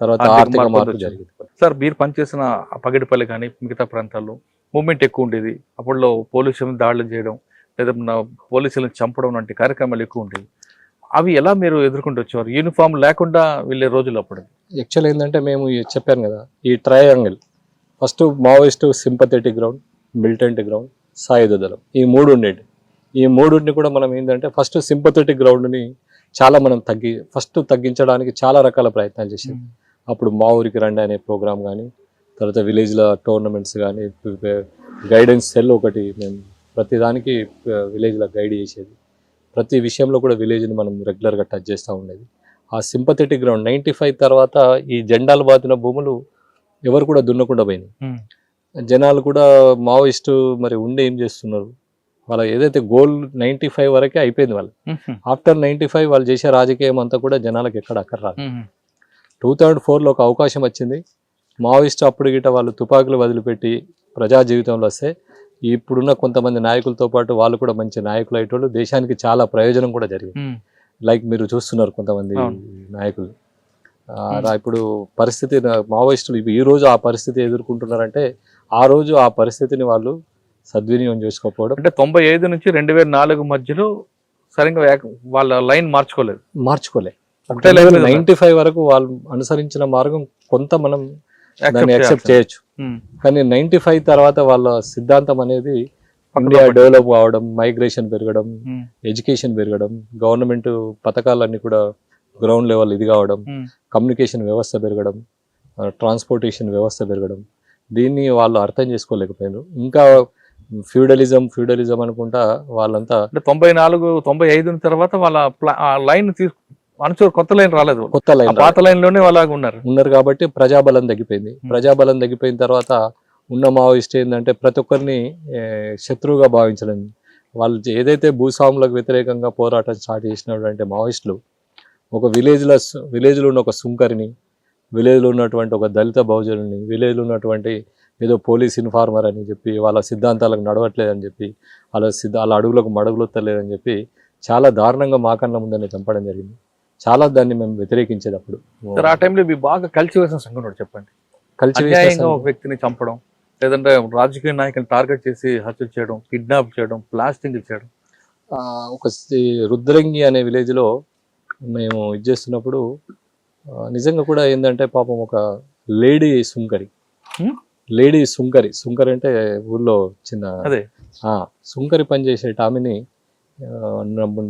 తర్వాత ఆర్థిక మార్పు జరిగింది. సార్, మీరు పనిచేసిన పగిడిపల్లి కానీ మిగతా ప్రాంతాల్లో మూమెంట్ ఎక్కువ ఉండేది. అప్పట్లో పోలీసులను దాడులు చేయడం లేదా పోలీసులను చంపడం వంటి కార్యక్రమాలు ఎక్కువ ఉండేవి. అవి ఎలా మీరు ఎదుర్కొంటూ వచ్చేవారు? యూనిఫామ్ లేకుండా వెళ్ళే రోజులు అప్పుడు? యాక్చువల్ ఏంటంటే మేము చెప్పాను కదా, ఈ triangle first Maoist sympathetic ground, militant ground, సాయుధ దళం, ఈ 3 ఉండేది. ఈ 3ని కూడా మనం ఏంటంటే ఫస్ట్ సింపథెటిక్ గ్రౌండ్ని చాలా మనం తగ్గించడానికి చాలా రకాల ప్రయత్నాలు చేసాం. అప్పుడు మా ఊరికి రండి అనే ప్రోగ్రామ్ కానీ, తర్వాత విలేజ్లో టోర్నమెంట్స్ కానీ, గైడెన్స్ సెల్ ఒకటి మేము ప్రతిదానికి విలేజ్లో గైడ్ చేసేది. ప్రతి విషయంలో కూడా విలేజ్ని మనం రెగ్యులర్గా టచ్ చేస్తూ ఉండేది. ఆ సింపథెటిక్ గ్రౌండ్ 95 తర్వాత ఈ జెండాలు బాతిన భూములు ఎవరు కూడా దున్నకుండా పోయినాయి. జనాలు కూడా మావోయిస్టు మరి ఉండి ఏం చేస్తున్నారు, వాళ్ళ ఏదైతే గోల్ 95 వరకే అయిపోయింది. వాళ్ళు ఆఫ్టర్ 95 వాళ్ళు చేసే రాజకీయం అంతా కూడా జనాలకు ఎక్కడ అక్కడ రాదు. 2004లో ఒక అవకాశం వచ్చింది. మావోయిస్ట్ అప్పుడు గిట వాళ్ళు తుపాకులు వదిలిపెట్టి ప్రజా జీవితంలో వస్తే ఇప్పుడున్న కొంతమంది నాయకులతో పాటు వాళ్ళు కూడా మంచి నాయకులు అయ్యేటోళ్ళు, దేశానికి చాలా ప్రయోజనం కూడా జరిగింది. లైక్ మీరు చూస్తున్నారు కొంతమంది నాయకులు. ఇప్పుడు పరిస్థితి మావోయిస్టులు ఈ రోజు ఆ పరిస్థితి ఎదుర్కొంటున్నారంటే ఆ రోజు ఆ పరిస్థితిని వాళ్ళు సద్వినియోగం చేసుకోకపోవడం. అంటే 95 నుంచి 2004 మధ్యలో సరిగ్గా వాళ్ళ లైన్ మార్చుకోలేదు. ఒకటే లైన్ 95 వరకు వాళ్ళు అనుసరించిన మార్గం కొంత మనం దాన్ని యాక్సెప్ట్ చేయొచ్చు. కానీ 95 తర్వాత వాళ్ళ సిద్ధాంతం అనేది ఇండియా డెవలప్ కావడం, మైగ్రేషన్ పెరగడం, ఎడ్యుకేషన్ పెరగడం, గవర్నమెంట్ పథకాలన్నీ కూడా గ్రౌండ్ లెవెల్ ఇది కావడం, కమ్యూనికేషన్ వ్యవస్థ పెరగడం, ట్రాన్స్పోర్టేషన్ వ్యవస్థ పెరగడం, దీన్ని వాళ్ళు అర్థం చేసుకోలేకపోయారు. ఇంకా ఫ్యూడలిజం అనుకుంటా వాళ్ళంతా 94-95 తర్వాత వాళ్ళ లైన్ కొత్త లైన్ రాలేదు, కొత్త లైన్ పాత లైన్ లోనే వాళ్ళ ఉన్నారు కాబట్టి ప్రజాబలం తగ్గిపోయింది. ప్రజాబలం తగ్గిపోయిన తర్వాత ఉన్న మావోయిస్ట్ ఏంటంటే ప్రతి ఒక్కరిని శత్రువుగా భావించడం. వాళ్ళు ఏదైతే భూస్వాములకు వ్యతిరేకంగా పోరాటం స్టార్ట్ చేసినటువంటి మావోయిస్టులు ఒక విలేజ్లో ఉన్న ఒక సుంకరిని, విలేజ్లో ఉన్నటువంటి ఒక దళిత బహుజనుని, విలేజ్లో ఉన్నటువంటి ఏదో పోలీస్ ఇన్ఫార్మర్ అని చెప్పి వాళ్ళ సిద్ధాంతాలకు నడవట్లేదని చెప్పి వాళ్ళ అడుగులకు మడుగులొత్తలేదని చెప్పి చాలా దారుణంగా మా కన్నా ముందని చంపడం జరిగింది. చాలా దాన్ని మేము వ్యతిరేకించేది. అప్పుడు ఆ టైంలో బాగా కలిసివేసిన సంఘటన చెప్పండి. కలిసివేసిన ఒక వ్యక్తిని చంపడం, లేదంటే రాజకీయ నాయకులను టార్గెట్ చేసి హత్య చేయడం, కిడ్నాప్ చేయడం, బ్లాస్టింగ్ చేయడం. ఒక రుద్రంగి అనే విలేజ్లో మేము ఇది చేస్తున్నప్పుడు నిజంగా కూడా ఏంటంటే పాపం ఒక లేడీ సుంకరి అంటే ఊర్లో చిన్న సుంకరి పని చేసే ఆమెని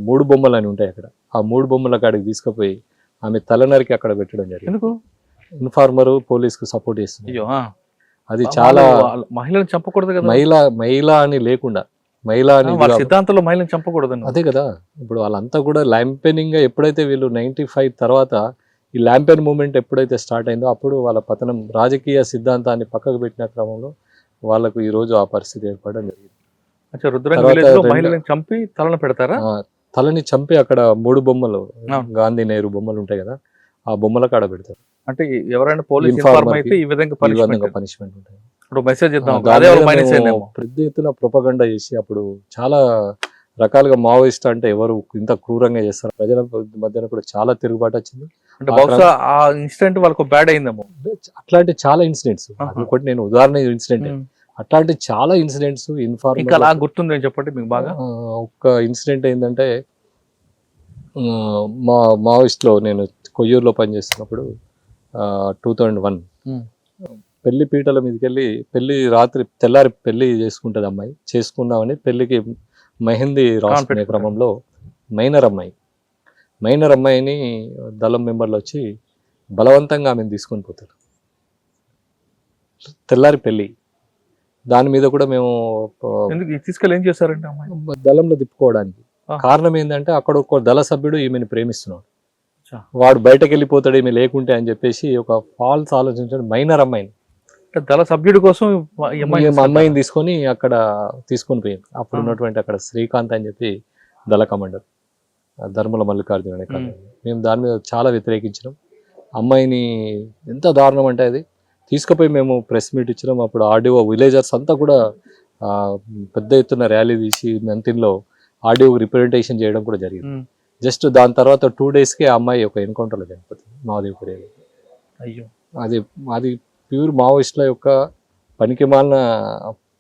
3 బొమ్మలు అని ఉంటాయి అక్కడ. ఆ 3 బొమ్మల కాడికి తీసుకుపోయి ఆమె తలనరికి అక్కడ పెట్టడం జరిగింది. ఇన్ఫార్మర్ పోలీస్కు సపోర్ట్ చేస్తుంది. అది చాలా మహిళను చంపకూడదు కదా, మహిళ అని లేకుండా సిద్ధాంతంలో మహిళను చంపకూడదు. అదే కదా, ఇప్పుడు వాళ్ళంతా కూడా ల్యాంపెనింగ్ గా ఎప్పుడైతే వీళ్ళు 95 తర్వాత ఈ ల్యాంపెన్ మూవ్మెంట్ ఎప్పుడైతే స్టార్ట్ అయిందో అప్పుడు వాళ్ళ పతనం, రాజకీయ సిద్ధాంతాన్ని పక్కకు పెట్టిన క్రమంలో వాళ్ళకు ఈ రోజు ఆ పరిస్థితి ఏర్పడడం జరిగింది. మహిళని చంపి తలను పెడతారా? తలని చంపి అక్కడ 3 బొమ్మలు, గాంధీ నెహ్రూ బొమ్మలు ఉంటాయి కదా, ఆ బొమ్మల కాడ పెడతారు. అంటే ఎవరైనా పోలీస్ అయితే ఈ విధంగా పనిష్మెంట్ ఉంటాయి. పెద్ద ఎత్తున ప్రొపగండా చేసి అప్పుడు చాలా రకాలుగా మావోయిస్ట్ అంటే ఎవరు ఇంత క్రూరంగా చేస్తారు, ప్రజల మధ్యన కూడా చాలా తిరుగుబాటు వచ్చింది. అంటే బహుశా ఆ ఇన్సిడెంట్ వాళ్ళకు బ్యాడ్ అయిందేమో. అట్లాంటి చాలా ఇన్సిడెంట్స్, ఒకటి నేను ఉదాహరణ ఇన్సిడెంట్, అట్లాంటి చాలా ఇన్సిడెంట్స్ ఇన్ఫార్మర్ గుర్తుంది చెప్పండి మీకు బాగా. ఒక ఇన్సిడెంట్ ఏంటంటే మావోయిస్ట్ లో నేను కొయ్యూరులో పనిచేస్తున్నప్పుడు 2001 పెళ్లి పీటల మీదకి వెళ్ళి తెల్లారి పెళ్లి చేసుకుంటది అమ్మాయి. చేసుకుందామని పెళ్లికి మెహందీ రాసుకునే క్రమంలో మైనర్ అమ్మాయిని దళం మెంబర్లు వచ్చి బలవంతంగా ఆమెను తీసుకొని పోతారు. తెల్లారి పెళ్లి, దాని మీద కూడా మేము తీసుకెళ్ళి ఏం చేస్తారంటే దళంలో తిప్పుకోవడానికి కారణం ఏంటంటే అక్కడ ఒక దళ సభ్యుడు ఈమెను ప్రేమిస్తున్నాడు, వాడు బయటకు వెళ్ళిపోతాడు ఈమె లేకుంటే అని చెప్పేసి ఒక ఫాల్స్ ఆలోచించాడు. మైనర్ అమ్మాయిని దళ సభ్యుడి కోసం అమ్మాయిని తీసుకొని అక్కడ తీసుకొని పోయింది. అప్పుడు ఉన్నటువంటి అక్కడ శ్రీకాంత్ అని చెప్పి దళ కమాండర్, ధర్మల మల్లికార్జున అనే కాదు. మేము దాని మీద చాలా వ్యతిరేకించినాం. అమ్మాయిని ఎంత దారుణం అంటే అది తీసుకుపోయి మేము ప్రెస్ మీట్ ఇచ్చినాం. అప్పుడు ఆర్డీఓ విలేజర్స్ అంతా కూడా పెద్ద ఎత్తున ర్యాలీ తీసి మెంతిన్లో ఆర్డీఓ రిప్రజెంటేషన్ చేయడం కూడా జరిగింది. జస్ట్ దాని తర్వాత 2 daysకే ఆ అమ్మాయి ఒక ఎన్కౌంటర్లో చనిపోతుంది మాదేవ్పూర్. అయ్యో, అది ప్యూర్ మావోయిస్టుల యొక్క పనికి మాలిన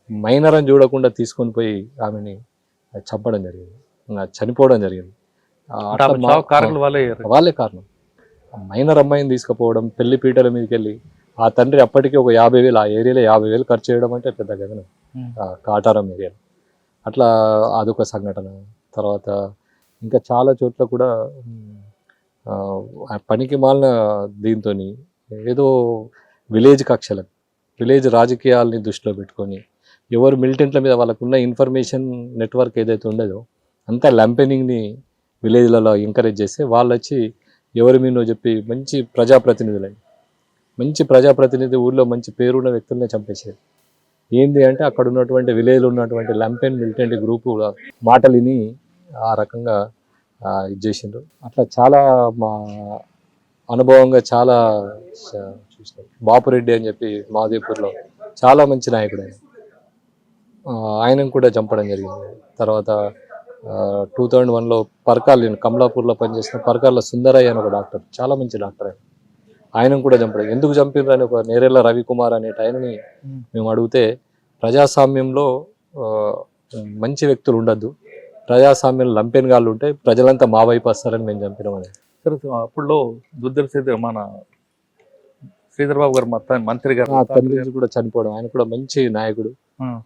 మైనర్ అని చూడకుండా తీసుకొని పోయి ఆమెని చంపడం జరిగింది, చనిపోవడం జరిగింది. వాళ్ళే కారణం. మైనర్ అమ్మాయిని తీసుకుపోవడం, పెళ్లి పీటల మీదకి వెళ్ళి ఆ తండ్రి అప్పటికే ఒక 50,000 ఆ ఏరియాలో 50,000 ఖర్చు చేయడం అంటే పెద్ద గగనం కాటారం ఏరియాలో. అట్లా అదొక సంఘటన. తర్వాత ఇంకా చాలా చోట్ల కూడా పనికి మాలిన దీంతో ఏదో విలేజ్ కక్షలను, విలేజ్ రాజకీయాలని దృష్టిలో పెట్టుకొని ఎవరు మిలిటెంట్ల మీద వాళ్ళకున్న ఇన్ఫర్మేషన్ నెట్వర్క్ ఏదైతే ఉండదో అంతా ల్యాంపెనింగ్ని విలేజ్లలో ఎంకరేజ్ చేస్తే వాళ్ళు వచ్చి ఎవరి మీనో చెప్పి మంచి ప్రజాప్రతినిధి ఊళ్ళో మంచి పేరున్న వ్యక్తులనే చంపేసేది. ఏంది అంటే అక్కడ ఉన్నటువంటి విలేజ్లో ఉన్నటువంటి లంపెన్ మిలిటెంట్ గ్రూపు మాటలిని ఆ రకంగా ఇది చేసిండ్రు. అట్లా చాలా మా అనుభవంగా చాలా చూసినాం. బాపురెడ్డి అని చెప్పి మాదేవ్పూర్లో చాలా మంచి నాయకుడు ఆయనను కూడా చంపడం జరిగింది. తర్వాత 2001లో పర్కాల్, నేను కమలాపూర్లో పనిచేసిన పర్కాల్లో సుందరయ్య అని ఒక డాక్టర్, చాలా మంచి డాక్టర్ ఆయన. ఆయనను కూడా చంపడం. ఎందుకు చంపిర్రు అని ఒక నేరెళ్ళ రవికుమార్ అనేట ఆయనని మేము అడిగితే, ప్రజాస్వామ్యంలో మంచి వ్యక్తులు ఉండద్దు, ప్రజాస్వామ్యంలో లంపెన్గాళ్ళు ఉంటే ప్రజలంతా మా వైపు వస్తారని మేము చంపినామని. సరే, అప్పుడులో దుద్దరి శ్రీధర్ మన శ్రీధర్ బాబు గారు మంత్రి గారు అతని నుంచి కూడా చనిపోవడం. ఆయన కూడా మంచి నాయకుడు,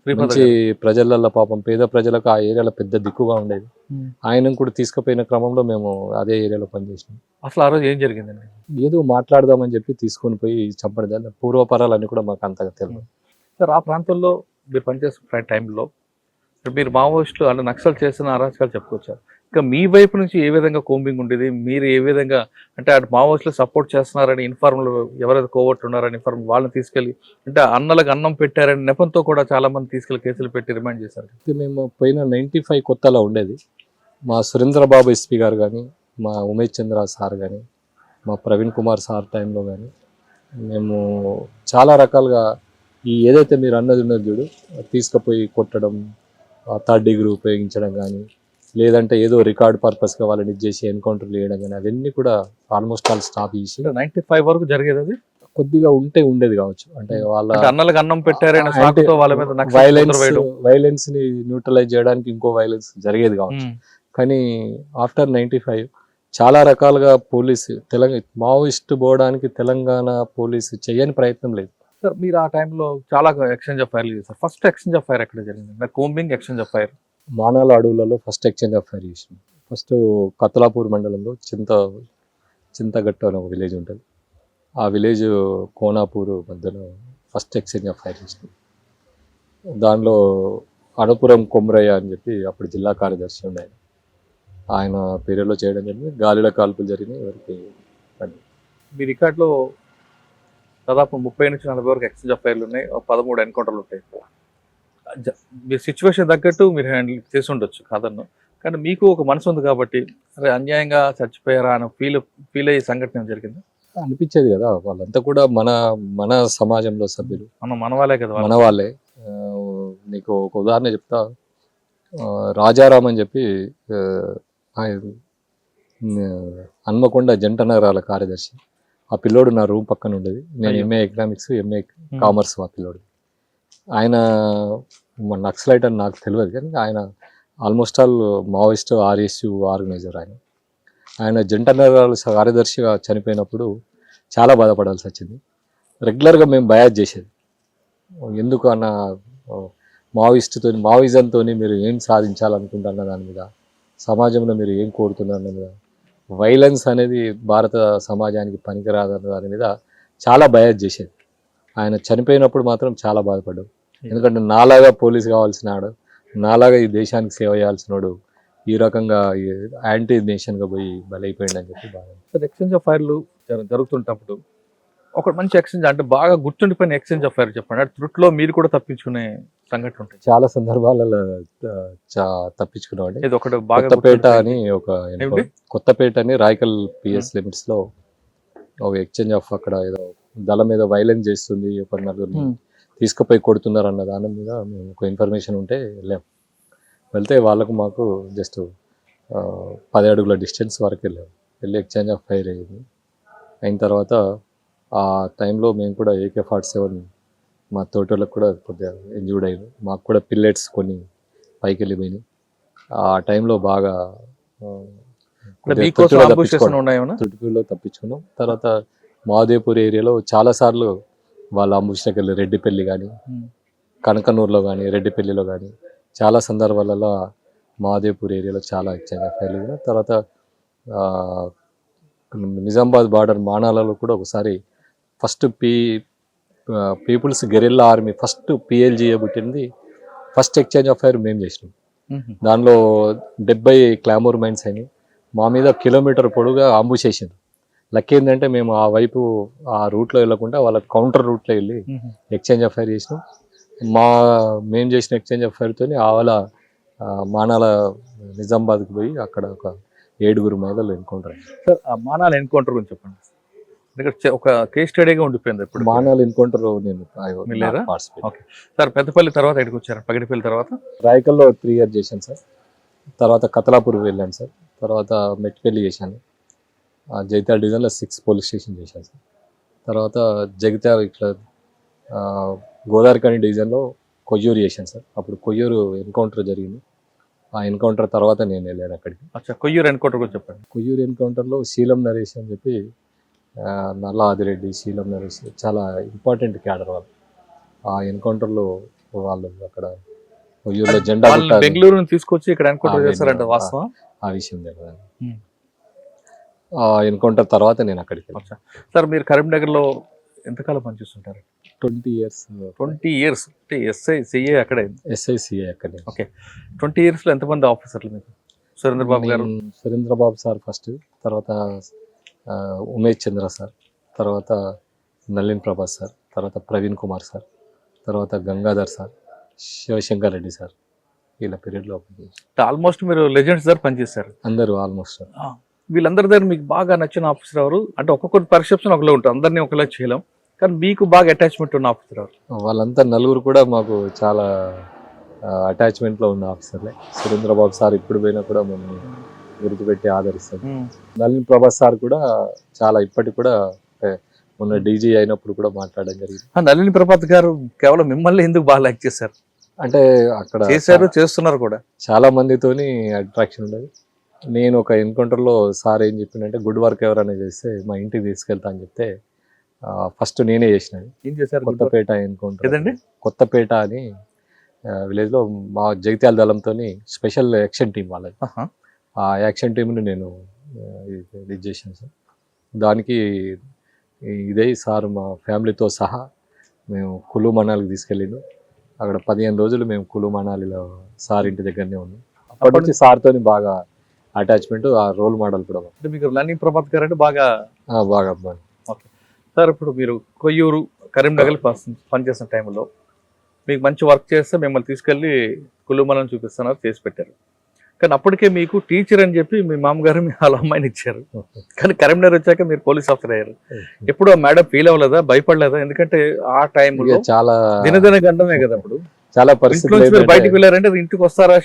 శ్రీపద మంచి ప్రజలల్లో పాపం పేద ప్రజలకు ఆ ఏరియాలో పెద్ద దిక్కుగా ఉండేది. ఆయనను కూడా తీసుకుపోయిన క్రమంలో మేము అదే ఏరియాలో పనిచేసినాం. అసలు ఆ రోజు ఏం జరిగిందండి? ఏదో మాట్లాడదామని చెప్పి తీసుకొని పోయి చంపడం. దాని పూర్వపరాలన్నీ కూడా మాకు అంతగా తెలియదు. సార్, ఆ ప్రాంతంలో మీరు పనిచేస్తున్న టైంలో మీరు మావోయిస్టులు అంటే నక్సల్ చేసిన అరాచకాలు చెప్పుకొచ్చారు. ఇంకా మీ వైపు నుంచి ఏ విధంగా కోంబింగ్ ఉండేది? మీరు ఏ విధంగా అంటే అటు మావోయిస్టులు సపోర్ట్ చేస్తున్నారని ఇన్ఫార్మ్లు, ఎవరైతే కోవర్ట్ ఉన్నారని ఇన్ఫార్మ్ వాళ్ళని తీసుకెళ్ళి అంటే అన్నలకు అన్నం పెట్టారని నెపంతో కూడా చాలా మంది తీసుకెళ్లి కేసులు పెట్టి రిమాండ్ చేశారు. మేము పోయిన 95 కొత్తలో ఉండేది. మా సురేంద్రబాబు ఎస్పీ గారు కానీ, మా ఉమేష్ చంద్ర సార్ కానీ, మా ప్రవీణ్ కుమార్ సార్ టైంలో కానీ మేము చాలా రకాలుగా ఈ ఏదైతే మీరు అన్నది ఉన్నది చూడు, తీసుకుపోయి కొట్టడం, థర్డ్ డిగ్రీ ఉపయోగించడం కానీ, లేదంటే ఏదో రికార్డ్ పర్పస్గా వాళ్ళని చేసి ఎన్కౌంటర్లు చేయడం కానీ, అవన్నీ కూడా ఆల్మోస్ట్ ఆల్ స్టాప్ చేసి 95 వరకు జరిగేది. అది కొద్దిగా ఉండేది కావచ్చు. అంటే వాళ్ళ అన్నలకు అన్నం పెట్టారని వాళ్ళ మీద వైలెన్స్ ని న్యూట్రలైజ్ చేయడానికి ఇంకో వైలెన్స్ జరిగేది కావచ్చు. కానీ ఆఫ్టర్ 95 చాలా రకాలుగా పోలీసు మావోయిస్ట్ పోవడానికి తెలంగాణ పోలీసు చేయని ప్రయత్నం లేదు. సార్, మీరు ఆ టైంలో చాలా ఎక్స్చేంజ్ ఆఫ్ ఫైర్లు చేశారు. ఫస్ట్ ఎక్స్చేంజ్ ఆఫ్ ఫైర్ ఎక్కడ జరిగింది? Combing exchange of fire Manala అడవులలో ఫస్ట్ ఎక్స్చేంజ్ ఆఫ్ ఫైర్ చేసినాం. ఫస్ట్ కత్లాపూర్ మండలంలో చింతగట్టు అనే ఒక విలేజ్ ఉంటుంది. ఆ విలేజ్ కోనాపూర్ మధ్యలో ఫస్ట్ ఎక్స్చేంజ్ ఆఫ్ ఫైర్ చేసినాం. దానిలో అనుపురం కొమరయ్య అని చెప్పి అప్పుడు జిల్లా కార్యదర్శి ఉండే ఆయన పీరియడ్లో చేయడం జరిగింది. గాలిలో కాల్పులు జరిగినాయి. ఎవరికి మీ రికార్డులో దాదాపు 30 నుంచి 40 వరకు ఎక్స్చేంజ్ ఆఫ్ ఫైర్లు ఉన్నాయి, 13 ఎన్కౌంటర్లు ఉంటాయి. మీ సిచ్యువేషన్ తగ్గట్టు మీరు హ్యాండిల్ చేసి ఉండొచ్చు, కాదన్ను. కానీ మీకు ఒక మనసు ఉంది కాబట్టి అరే అన్యాయంగా చచ్చిపోయారా అని ఫీల్ అయ్యే సంఘటన జరిగింది అనిపించేది కదా. వాళ్ళంతా కూడా మన సమాజంలో సభ్యులు, మన వాళ్ళే కదా, మన వాళ్ళే. నీకు ఒక ఉదాహరణ చెప్తా. రాజారాం అని చెప్పి హన్మకొండ జంట నగరాల కార్యదర్శి. ఆ పిల్లోడు నా రూమ్ పక్కన ఉండేది. నేను ఎంఏ ఎకనామిక్స్, ఎంఏ కామర్స్. ఆ పిల్లోడు ఆయన నక్సలైట్ అని నాకు తెలియదు, కానీ ఆయన almost all Maoist RSU organiser. ఆయన జంట నగరాల కార్యదర్శిగా చనిపోయినప్పుడు చాలా బాధపడాల్సి వచ్చింది. రెగ్యులర్గా మేము బయాజ్ చేసేది. ఎందుకు అన్న మావోయిజంతో మీరు ఏం సాధించాలనుకుంటున్న దాని మీద, సమాజంలో మీరు ఏం కోరుతున్నారు అన్న మీద, వైలెన్స్ అనేది భారత సమాజానికి పనికిరాదన్న దాని మీద చాలా బయాజ్ చేసేది. ఆయన చనిపోయినప్పుడు మాత్రం చాలా బాధపడ్డాడు. ఎందుకంటే నాలాగా పోలీస్ కావాల్సినాడు, నాలాగా ఈ దేశానికి సేవ చేయాల్సినాడు ఈ రకంగా యాంటీ నేషన్గా పోయి బలైపోయింది అని చెప్పి బాధ. ఎక్స్చేంజ్ ఆఫ్ ఫైర్లు జరుగుతుంటప్పుడు ఒక మంచి ఎక్స్చేంజ్ అంటే బాగా గుర్తుండిపోయిన ఎక్స్చేంజ్ ఆఫ్ ఫైర్ చెప్పండి. అంటే త్రుట్లో మీరు కూడా తప్పించుకునే సంఘటన ఉంటాయి. చాలా సందర్భాలలో తప్పించుకున్నామండి. ఇది ఒకటి బాగా కొత్తపేట అని కొత్తపేట అని రాయకల్ పిఎస్ లిమిట్స్ లో ఒక ఎక్స్చేంజ్ ఆఫ్, అక్కడ ఏదో దళ మీద వైలెన్స్ చేస్తుంది, ఒక నలుగురిని తీసుకుపోయి కొడుతున్నారు అన్న దాని మీద మేము ఒక ఇన్ఫర్మేషన్ ఉంటే వెళ్తే వాళ్ళకు మాకు జస్ట్ 10 అడుగుల డిస్టెన్స్ వరకు వెళ్ళి ఎక్స్చేంజ్ ఆఫ్ ఫైర్ అయ్యింది. అయిన తర్వాత ఆ టైంలో మేము కూడా AK-47 మా తోటలకు కూడా కొద్దిగా ఇంజూర్డ్ అయ్యారు. మాకు కూడా పిల్లెట్స్ కొన్ని పైకి వెళ్ళిపోయినాయి. ఆ టైంలో బాగా తుటుకులో తప్పించుకున్నాం. తర్వాత మహాదేవ్పూర్ ఏరియాలో చాలాసార్లు వాళ్ళ అంబుష్కి వెళ్ళి రెడ్డిపల్లి కానీ, కనకనూరులో కానీ, రెడ్డిపల్లిలో కానీ చాలా సందర్భాలలో మహాదేవ్పూర్ ఏరియాలో చాలా ఎక్స్చేంజ్ ఆఫ్ ఫైర్లు. తర్వాత నిజామాబాద్ బార్డర్ మానాలలో కూడా ఒకసారి first people's guerrilla army first PLGA పుట్టింది. ఫస్ట్ ఎక్స్చేంజ్ ఆఫ్ ఫైర్ మేము చేసినాం. దానిలో 70 క్లామోర్ మైన్స్ అయినాయి. మా మీద కిలోమీటర్ పొడుగా అంబుష్ చేసింది. లక్ ఏంటంటే మేము ఆ వైపు ఆ రూట్లో వెళ్ళకుండా వాళ్ళ కౌంటర్ రూట్లో వెళ్ళి ఎక్స్చేంజ్ ఆఫ్ ఫైర్ చేసినాం. మేము చేసిన ఎక్స్చేంజ్ ఆఫ్ ఫైర్తో ఆవల మానాల నిజామాబాద్కి పోయి అక్కడ ఒక 7 మహిళలు ఎన్కౌంటర్ అయ్యారు. సార్, ఆ మానాల ఎన్కౌంటర్ గురించి చెప్పండి. ఒక కేస్ స్టడీగా ఉండిపోయింది. ఇప్పుడు మానాల ఎన్కౌంటర్ నేను ఓకే సార్. పెద్దపల్లి తర్వాత ఎక్కడికి వచ్చారు? పగిడిపల్లి తర్వాత రాయకల్లో 3 years చేశాను సార్. తర్వాత కతలాపూర్ వెళ్ళాను సార్. తర్వాత మెట్టిపల్లి చేశాను. జైతాల్ డివిజన్లో 6 పోలీస్ స్టేషన్ చేశాను సార్. తర్వాత జగిత్యాల ఇట్లా గోదావరిఖని డివిజన్లో కొయ్యూరు చేశాను సార్. అప్పుడు కొయ్యూరు ఎన్కౌంటర్ జరిగింది. ఆ ఎన్కౌంటర్ తర్వాత నేను వెళ్ళాను అక్కడికి. అచ్చా, కొయ్యూరు ఎన్కౌంటర్ కూడా చెప్పండి. కొయ్యూరు ఎన్కౌంటర్లో శీలం నరేష్ అని చెప్పి నల్ల ఆదిరెడ్డి, శీలం నరేష్ చాలా ఇంపార్టెంట్ క్యాడర్ వాళ్ళు. ఆ ఎన్కౌంటర్లో వాళ్ళు అక్కడ కొయ్యూరులో జెండా వాళ్ళు గుట్టారు. బెంగళూరు నుంచి తీసుకొచ్చి ఇక్కడ ఎన్కౌంటర్ చేస్తారంట, వాస్తవం? ఆ విషయం తెలియదు. ఆ ఎన్కౌంటర్ తర్వాత నేను అక్కడికి వెళ్ళాను. అచ్చా సార్, మీరు కరీంనగర్లో ఎంతకాలం పనిచేస్తుంటారు? 20 years 20 years అంటే ఎస్ఐ సిఐ అక్కడే. SICA అక్కడ. ఓకే, 20 yearsలో ఎంతమంది ఆఫీసర్లు మీకు? సురేంద్ర బాబు గారు, సురేంద్ర బాబు సార్ ఫస్ట్, తర్వాత ఉమేష్ చంద్ర సార్, తర్వాత నళిన్ ప్రభాస్ సార్, తర్వాత ప్రవీణ్ కుమార్ సార్, తర్వాత గంగాధర్ సార్, శివశంకర్ రెడ్డి సార్. వీళ్ళ పీరియడ్లో ఆల్మోస్ట్ మీరు లెజెండ్స్ దగ్గర పనిచేస్తారు అందరూ ఆల్మోస్ట్. వీళ్ళందరి దగ్గర మీకు బాగా నచ్చిన ఆఫీసర్ ఎవరు? అంటే ఒక్కొక్కటి పర్సెప్షన్ ఒకలా ఉంటుంది, అందరినీ ఒకలా చేయలేం, కానీ మీకు బాగా అటాచ్మెంట్ ఉన్న ఆఫీసర్ ఎవరు? వాళ్ళంతా నలుగురు కూడా మాకు చాలా అటాచ్మెంట్లో ఉన్న ఆఫీసర్లే. సురేంద్ర బాబు సార్ ఇప్పుడు పోయినా కూడా మమ్మల్ని గుర్తుపెట్టి ఆదరిస్తారు. నళిన్ ప్రభాస్ సార్ కూడా చాలా ఇప్పటికి కూడా మొన్న డీజీ అయినప్పుడు కూడా మాట్లాడడం జరిగింది. నళిని ప్రభాత్ గారు కేవలం మిమ్మల్ని ఎందుకు బాగా లైక్ చేశారు? అంటే అక్కడ చేశారు, చేస్తున్నారు కూడా. చాలా మందితోని అట్రాక్షన్ ఉండదు. నేను ఒక ఎన్కౌంటర్లో సార్ ఏం చెప్పిందంటే, గుడ్ వర్క్ ఎవరైనా చేస్తే మా ఇంటికి తీసుకెళ్తా అని చెప్తే ఫస్ట్ నేనే చేసినది. ఏం చేశారు? కొత్తపేట ఎన్కౌంటర్. ఏదండి? కొత్తపేట అని విలేజ్లో మా జగిత్యాల దళంతో స్పెషల్ యాక్షన్ టీం వాళ్ళది. ఆ యాక్షన్ టీంని నేను ఇది చేశాను సార్. దానికి ఇదే సార్ మా ఫ్యామిలీతో సహా మేము కులు మనాలికి తీసుకెళ్ళిండు. అక్కడ 15 రోజులు మేము కులు మనాలిలో సార్ ఇంటి దగ్గరనే ఉన్నాం. అప్పటి నుంచి సార్తో బాగా అటాచ్మెంట్, ఆ రోల్ మోడల్ కూడా. అంటే మీకు నళిని ప్రభాత్ గారు అంటే బాగా బాగా. ఓకే సార్, ఇప్పుడు మీరు కొయ్యూరు కరీంనగర్ పనిచేసిన టైంలో మీకు మంచి వర్క్ చేస్తే మిమ్మల్ని తీసుకెళ్ళి కులుమలను చూపిస్తున్నారు, చేసి పెట్టారు. కానీ అప్పటికే మీకు టీచర్ అని చెప్పి మీ మామగారు మీ వాళ్ళ అమ్మాయిని ఇచ్చారు. కానీ కరీంనగర్ వచ్చాక మీరు పోలీస్ ఆఫీసర్ అయ్యారు. ఎప్పుడు మేడం ఫీల్ అవ్వలేదా, భయపడలేదా? ఎందుకంటే ఆ టైంలో చాలా దినదిన గండమే కదా, అప్పుడు చాలా పరిస్థితులు బయటకు వెళ్ళారంటే ఇంటికి వస్తారా?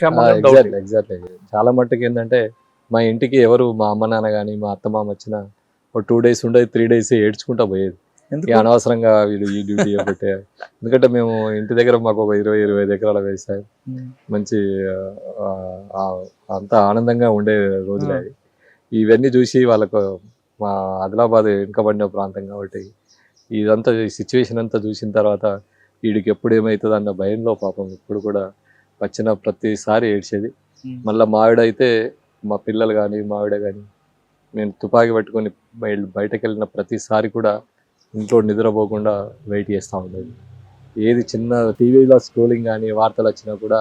ఎగ్జాక్ట్లీ. చాలా మట్టుకు ఏంటంటే మా ఇంటికి ఎవరు మా అమ్మ నాన్న కానీ మా అత్త మామ వచ్చినా ఒక 2 days ఉండేది, 3 days ఏడ్చుకుంటా పోయేది. అనవసరంగా వీళ్ళు ఈ డ్యూటీ పెట్టే. ఎందుకంటే మేము ఇంటి దగ్గర మాకు ఒక 20-25 ఎకరాల వ్యవసాయం, మంచి అంత ఆనందంగా ఉండే రోజులు అవి. ఇవన్నీ చూసి వాళ్ళకు, మా ఆదిలాబాద్ వెనుకబడిన ప్రాంతం కాబట్టి ఇదంతా సిచ్యువేషన్ అంతా చూసిన తర్వాత వీడికి ఎప్పుడు ఏమవుతుంది అన్న భయంలో పాపం ఇప్పుడు కూడా వచ్చిన ప్రతిసారి ఏడ్చేది. మళ్ళీ మావిడైతే, మా పిల్లలు కానీ మావిడ కానీ, నేను తుపాకీ పట్టుకొని బయటకు వెళ్ళిన ప్రతిసారి కూడా ఇంట్లో నిద్రపోకుండా వెయిట్ చేస్తూ ఉండేది. ఏది చిన్న టీవీలో స్క్రోలింగ్ కానీ వార్తలు వచ్చినా కూడా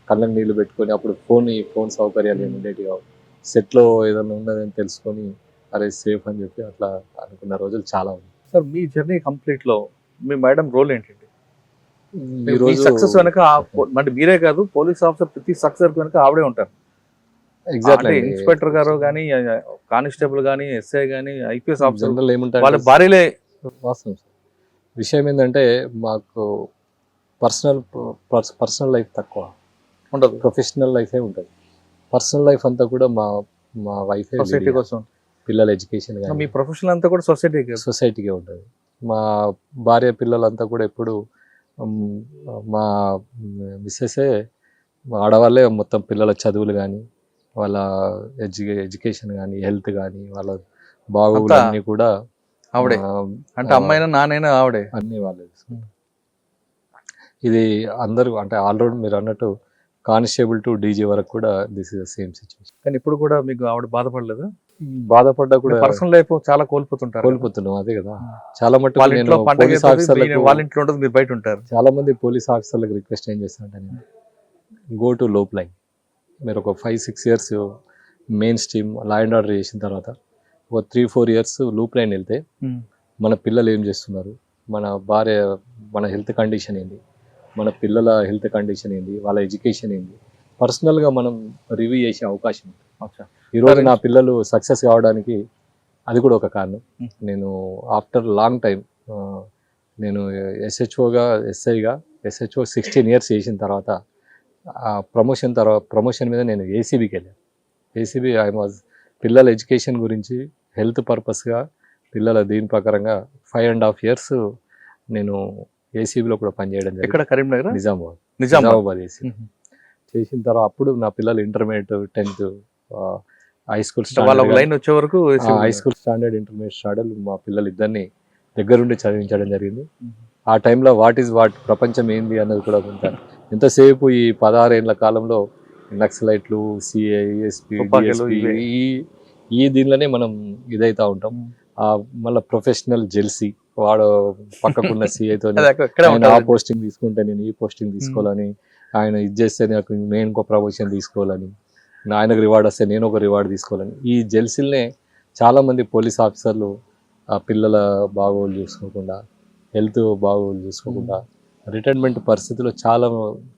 కళ్ళకి నీళ్ళు పెట్టుకొని, అప్పుడు ఫోన్ సౌకర్యాలు ఏమి ఉండేవి కావు. సెట్లో ఏదైనా ఉన్నదని తెలుసుకొని అరే సేఫ్ అని చెప్పి అట్లా అనుకున్న రోజులు చాలా ఉన్నాయి. సార్, మీ జర్నీ కంప్లీట్లో మీ మేడం రోల్ ఏంటండి? ఈరోజు సక్సెస్ వెనక అంటే మీరే కాదు, పోలీస్ ఆఫీసర్ ప్రతి సక్సెస్ వెనక ఆవిడే ఉంటారు. ఎగ్జాక్ట్లీ. ఇన్స్పెక్టర్ గారు కానీ, కానిస్టేబుల్ కానీ, ఎస్ఐ కానీ, ఐపీఎస్ ఆఫీసర్ జనరల్ ఏముంటారు వాళ్ళ భార్యలే. వాస్తవం సార్. విషయం ఏంటంటే మాకు పర్సనల్ లైఫ్ తక్కువ ఉండదు, ప్రొఫెషనల్ లైఫే ఉంటుంది. పర్సనల్ లైఫ్ అంతా కూడా మా వైఫే, సొసైటీ కోసం, పిల్లల ఎడ్యుకేషన్ కానీ, మీ ప్రొఫెషనల్ అంతా కూడా సొసైటీకే ఉంటుంది. మా భార్య పిల్లలంతా కూడా ఎప్పుడు మా మిస్సెసే, ఆడవాళ్ళే మొత్తం పిల్లల చదువులు కానీ, వాళ్ళ ఎడ్యుకేషన్ కానీ, హెల్త్ కానీ, వాళ్ళ బాగోగులన్నీ కూడా ఆవిడే. అంటే అమ్మాయినా నానైనా ఆవిడే, అన్ని వాళ్ళే. ఇది అందరూ అంటే ఆల్రెడీ మీరు అన్నట్టు కానిస్టేబుల్ టు డీజీ వరకు కూడా this is the same situation. కానీ ఇప్పుడు కూడా మీకు ఆవిడ బాధపడలేదా? బాధపడ్డా కూడా పర్సనల్ లైఫ్ చాలా కోల్పోతున్నాం. అదే కదా, చాలా మట్టుకు వాళ్ళ ఇంట్లో ఉంటుంది, మీరు బయట ఉంటారు. చాలా మంది పోలీస్ ఆఫీసర్లకు రిక్వెస్ట్ ఏం చేస్తానంటే, నేను గో టు లోప్ లైన్. మీరు ఒక 5-6 years main stream law and order చేసిన తర్వాత ఒక 3-4 years లూప్ లైన్ వెళ్తే మన పిల్లలు ఏం చేస్తున్నారు, మన భార్య, మన హెల్త్ కండిషన్ ఏంది, మన పిల్లల హెల్త్ కండిషన్ ఏంది, వాళ్ళ ఎడ్యుకేషన్ ఏంది, పర్సనల్గా మనం రివ్యూ చేసే అవకాశం ఉంది. ఈరోజు నా పిల్లలు సక్సెస్ కావడానికి అది కూడా ఒక కారణం. నేను ఆఫ్టర్ లాంగ్ టైం నేను ఎస్హెచ్ఓ 16 years చేసిన తర్వాత ప్రమోషన్ మీద నేను ఏసీబీకి వెళ్ళాను. ఏసీబీ పిల్లల ఎడ్యుకేషన్ గురించి హెల్త్ పర్పస్గా పిల్లల దీని ప్రకారంగా 5.5 years నేను ఏసీబీలో కూడా పనిచేయడం జరిగింది. ఎక్కడ కరీంనగర్ నిజామాబాద్ నిజామాబాద్ ఏసీ చేసిన తర్వాత అప్పుడు నా పిల్లలు ఇంటర్మీడియట్ 10th హై స్కూల్ వాళ్ళ లైన్ వచ్చే వరకు high school standard intermediate standard మా పిల్లలు ఇద్దరిని దగ్గరుండి చదివించడం జరిగింది. ఆ టైంలో వాట్ ప్రపంచం ఏంది అన్నది కూడా ఉంటారు. ఎంతసేపు ఈ 16 ఏళ్ల కాలంలో నక్సలైట్లు, సిఐ, ఎస్పీ, ఈ దీనిలోనే మనం ఇదైతా ఉంటాం. మళ్ళీ ప్రొఫెషనల్ జెల్సీ, వాడు పక్కకున్న సిఐతో ఆ పోస్టింగ్ తీసుకుంటే నేను ఈ పోస్టింగ్ తీసుకోవాలని, ఆయన ఇది చేస్తే నేను ఇంకో ప్రమోషన్ తీసుకోవాలని, ఆయనకు రివార్డ్ వస్తే నేను ఒక రివార్డ్ తీసుకోవాలని, ఈ జెల్సీలనే చాలామంది పోలీస్ ఆఫీసర్లు ఆ పిల్లల బాగోలు చూసుకోకుండా, హెల్త్ బాగోలు చూసుకోకుండా రిటైర్మెంట్ పరిస్థితిలో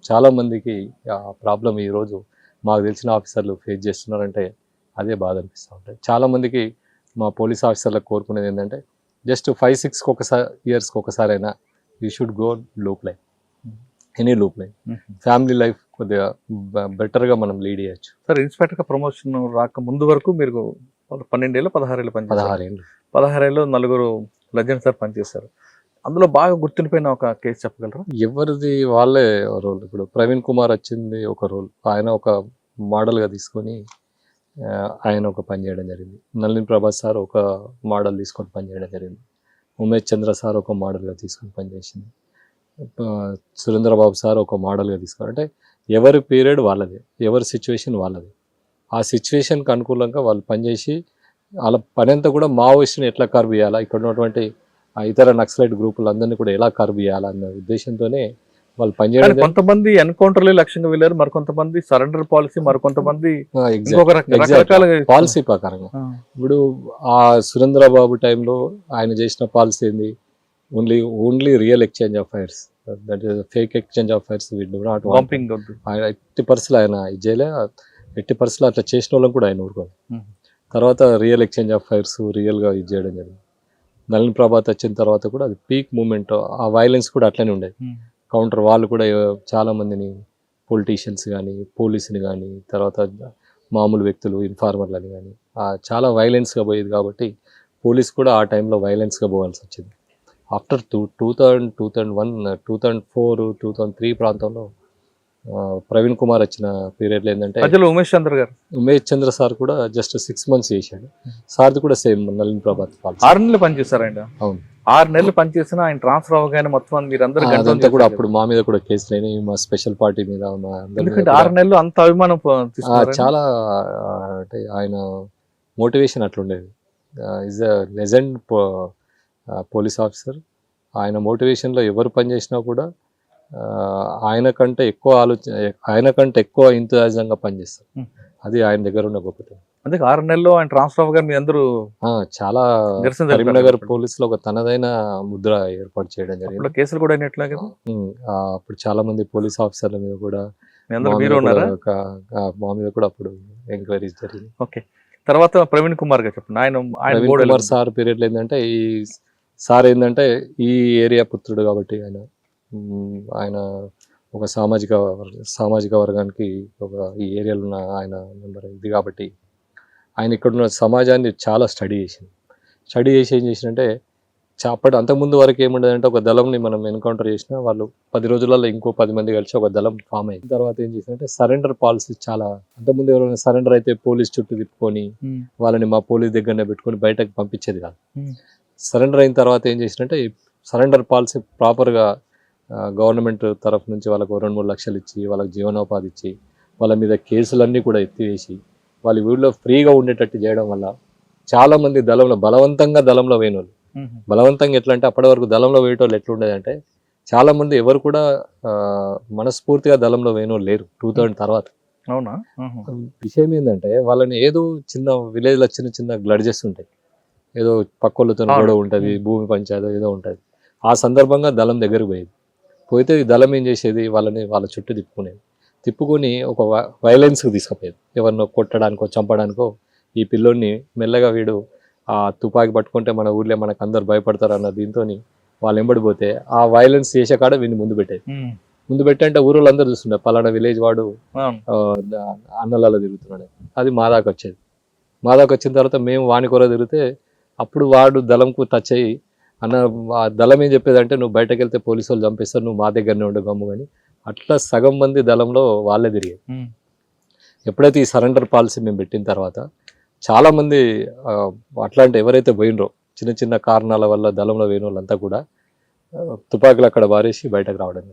చాలా మందికి ఆ ప్రాబ్లం ఈరోజు మాకు తెలిసిన ఆఫీసర్లు ఫేస్ చేస్తున్నారంటే అదే బాధ అనిపిస్తూ ఉంటాయి. చాలామందికి మా పోలీస్ ఆఫీసర్లకు కోరుకునేది ఏంటంటే జస్ట్ 5-6 yearsకి ఒకసారి అయినా you should go loop line, any loop line. Family life కొద్దిగా బెటర్గా మనం లీడ్ చేయొచ్చు. సార్, ఇన్స్పెక్టర్గా ప్రమోషన్ రాక ముందు వరకు మీరు 12 ఏళ్ళు 16 ఏళ్ళు పనిచేస్తారు. 16 ఏళ్ళు 4 లెజెండ్స్ సార్ పనిచేశారు. అందులో బాగా గుర్తుండిపోయిన ఒక కేసు చెప్పగలరా? ఎవరిది వాళ్ళే రోల్. ఇప్పుడు ప్రవీణ్ కుమార్ వచ్చింది ఒక రోల్, ఆయన ఒక మోడల్గా తీసుకొని ఆయన ఒక పని చేయడం జరిగింది. నళిని ప్రభాస్ సార్ ఒక మోడల్ తీసుకొని పనిచేయడం జరిగింది. ఉమేష్ చంద్ర సార్ ఒక మోడల్గా తీసుకొని పనిచేసింది. సురేంద్రబాబు సార్ ఒక మోడల్గా తీసుకొని, అంటే ఎవరి పీరియడ్ వాళ్ళది, ఎవరి సిచ్యువేషన్ వాళ్ళది. ఆ సిచ్యువేషన్కి అనుకూలంగా వాళ్ళు పనిచేసి వాళ్ళ పని అంతా కూడా మావోయిస్ట్ని ఎట్లా కర్వ్ చేయాలా, ఇక్కడ ఉన్నటువంటి ఇతర నక్సలైట్ గ్రూపులందరినీ కూడా ఎలా కర్వ్ చేయాలా అన్న ఉద్దేశంతోనే వాళ్ళు పనిచేయడం. కొంతమంది ఎన్కౌంటర్లే లక్ష్యంగా వెళ్ళారు, మరికొంతమంది సరెండర్ పాలసీ, మరికొంతమంది రకరకాల పాలసీ ప్రకారంగా. ఇప్పుడు ఆ సురేంద్రబాబు టైంలో ఆయన చేసిన పాలసీ ఏంది, only real exchange of fires, that is fake exchange of fires. ఆయన ఎట్టి పరిస్థితులు ఆయన ఇది చేయలే, ఎట్టి పరిస్థితులు అట్లా చేసిన వాళ్ళని కూడా ఆయన ఊరుకోవాలి. తర్వాత రియల్ ఎక్స్చేంజ్ ఆఫ్ ఫైర్స్ రియల్గా ఇది చేయడం జరిగింది. నళిని ప్రభాత్ వచ్చిన తర్వాత కూడా అది పీక్ మూమెంట్, ఆ వైలెన్స్ కూడా అట్లనే ఉండేది. కౌంటర్ వాళ్ళు కూడా చాలామందిని, పొలిటీషియన్స్ కానీ, పోలీసుని కానీ, తర్వాత మామూలు వ్యక్తులు, ఇన్ఫార్మర్లని కానీ చాలా వైలెన్స్గా పోయేది. కాబట్టి పోలీస్ కూడా ఆ టైంలో వైలెన్స్గా పోవాల్సి వచ్చింది. ఆఫ్టర్ 2000, 2001, 2004, 2003 ప్రాంతంలో ప్రవీణ్ కుమార్ వచ్చిన పీరియడ్లో ఏంటంటే ఉమేష్ చంద్ర సార్ కూడా జస్ట్ 6 months చేశాడు. సార్ది కూడా సేమ్ నళిని ప్రభాత్ 6 నెలలు పనిచేశారండి. అవును, 6 నెలలు పనిచేసిన ఆయన ట్రాన్స్ఫర్ అవగానే మొత్తం మీరందరూ అదంతా కూడా అప్పుడు మా మీద కూడా కేసులు అయినాయి, మా స్పెషల్ పార్టీ మీద. 6 నెలలు అంత అభిమానం చాలా, అంటే ఆయన మోటివేషన్ అట్లుండేది. Is a legend police officer. ఆయన మోటివేషన్లో ఎవరు పనిచేసినా కూడా ఆయన కంటే ఎక్కువ ఇంతజాజంగా పనిచేస్తారు. అది ఆయన దగ్గర ఉన్న గొప్పతనం. అందుకే 6 నెలల్లో ఆయన ట్రాన్స్ఫర్ అవగానే మీ అందరూ చాలా కరీంనగర్ పోలీసులో ఒక తనదైన ముద్ర ఏర్పాటు చేయడం జరిగింది. కేసులు కూడా అప్పుడు చాలా మంది పోలీస్ ఆఫీసర్ల మీద కూడా మా మీద కూడా అప్పుడు ఎంక్వైరీస్ జరిగింది. ఓకే, తర్వాత ప్రవీణ్ కుమార్ గారు చెప్పండి. ప్రవీణ్ కుమార్ సార్ పీరియడ్లో ఏంటంటే, ఈ సార్ ఏంటంటే ఈ ఏరియా పుత్రుడు కాబట్టి ఆయన ఒక సామాజిక వర్గానికి ఒక ఈ ఏరియాలో ఉన్న ఆయన మెంబర్ ఇది కాబట్టి ఆయన ఇక్కడున్న సమాజాన్ని చాలా స్టడీ చేసి ఏం చేసినంటే, అంతకుముందు వరకు ఏముండదంటే ఒక దళంని మనం ఎన్కౌంటర్ చేసినా వాళ్ళు 10 రోజులలో ఇంకో 10 మంది కలిసి ఒక దళం ఫామ్ అయింది. తర్వాత ఏం చేసినంటే సరెండర్ పాలసీ చాలా, అంతకుముందు ఎవరైనా సరెండర్ అయితే పోలీస్ చుట్టూ తిప్పుకొని వాళ్ళని మా పోలీస్ దగ్గరనే పెట్టుకొని బయటకు పంపించేది కాదు. సరెండర్ అయిన తర్వాత ఏం చేసినంటే సరెండర్ పాలసీ ప్రాపర్గా గవర్నమెంట్ తరఫు నుంచి వాళ్ళకు 2-3 లక్షలు ఇచ్చి, వాళ్ళకి జీవనోపాధి ఇచ్చి, వాళ్ళ మీద కేసులన్నీ కూడా ఎత్తివేసి వాళ్ళ ఊళ్ళో ఫ్రీగా ఉండేటట్టు చేయడం వల్ల చాలామంది బలవంతంగా దళంలో వేయనోళ్ళు, బలవంతంగా ఎట్లా అంటే అప్పటి వరకు దళంలో వేయటోళ్ళు ఎట్లుండేదంటే చాలామంది ఎవరు కూడా మనస్ఫూర్తిగా దళంలో వేయనోళ్ళు లేరు 2000 తర్వాత. అవునా? విషయం ఏంటంటే వాళ్ళని ఏదో చిన్న విలేజ్లో చిన్న గ్లడ్జెస్ ఉంటాయి, ఏదో పక్కోళ్ళతో గొడవ ఉంటుంది, భూమి పంచాయతీ ఏదో ఉంటుంది. ఆ సందర్భంగా దళం దగ్గరకు పోయితే ఈ దళం ఏం చేసేది, వాళ్ళ చుట్టూ తిప్పుకొని ఒక వైలెన్స్కి తీసుకుపోయేది. ఎవరినో కొట్టడానికో చంపడానికో ఈ పిల్లోడిని మెల్లగా వీడు ఆ తుపాకి పట్టుకుంటే మన ఊర్లో మనకు అందరు భయపడతారు అన్న దీంతో వాళ్ళు ఎంబడిపోతే ఆ వైలెన్స్ చేసే కాడ వీడిని ముందు పెట్టంటే ఊరోళ్ళు అందరూ చూస్తుండే పలానా విలేజ్ వాడు అన్నలలో తిరుగుతున్నాడు. అది మా దాకా వచ్చిన తర్వాత మేము వాని కొర తిరిగితే అప్పుడు వాడు దళంకు టచ్ అయ్యి అన్న ఆ దళం ఏం చెప్పేదంటే నువ్వు బయటకు వెళ్తే పోలీసు వాళ్ళు చంపేస్తారు, నువ్వు మా దగ్గరనే ఉండు గమ్ము కానీ. అట్లా సగం మంది దళంలో వాళ్ళే తిరిగారు. ఎప్పుడైతే ఈ సరెండర్ పాలసీ మేము పెట్టిన తర్వాత చాలామంది అట్లాంటి ఎవరైతే పోయినరో చిన్న చిన్న కారణాల వల్ల దళంలో పోయిన వాళ్ళంతా కూడా తుపాకులు అక్కడ బారేసి బయటకు రావడం.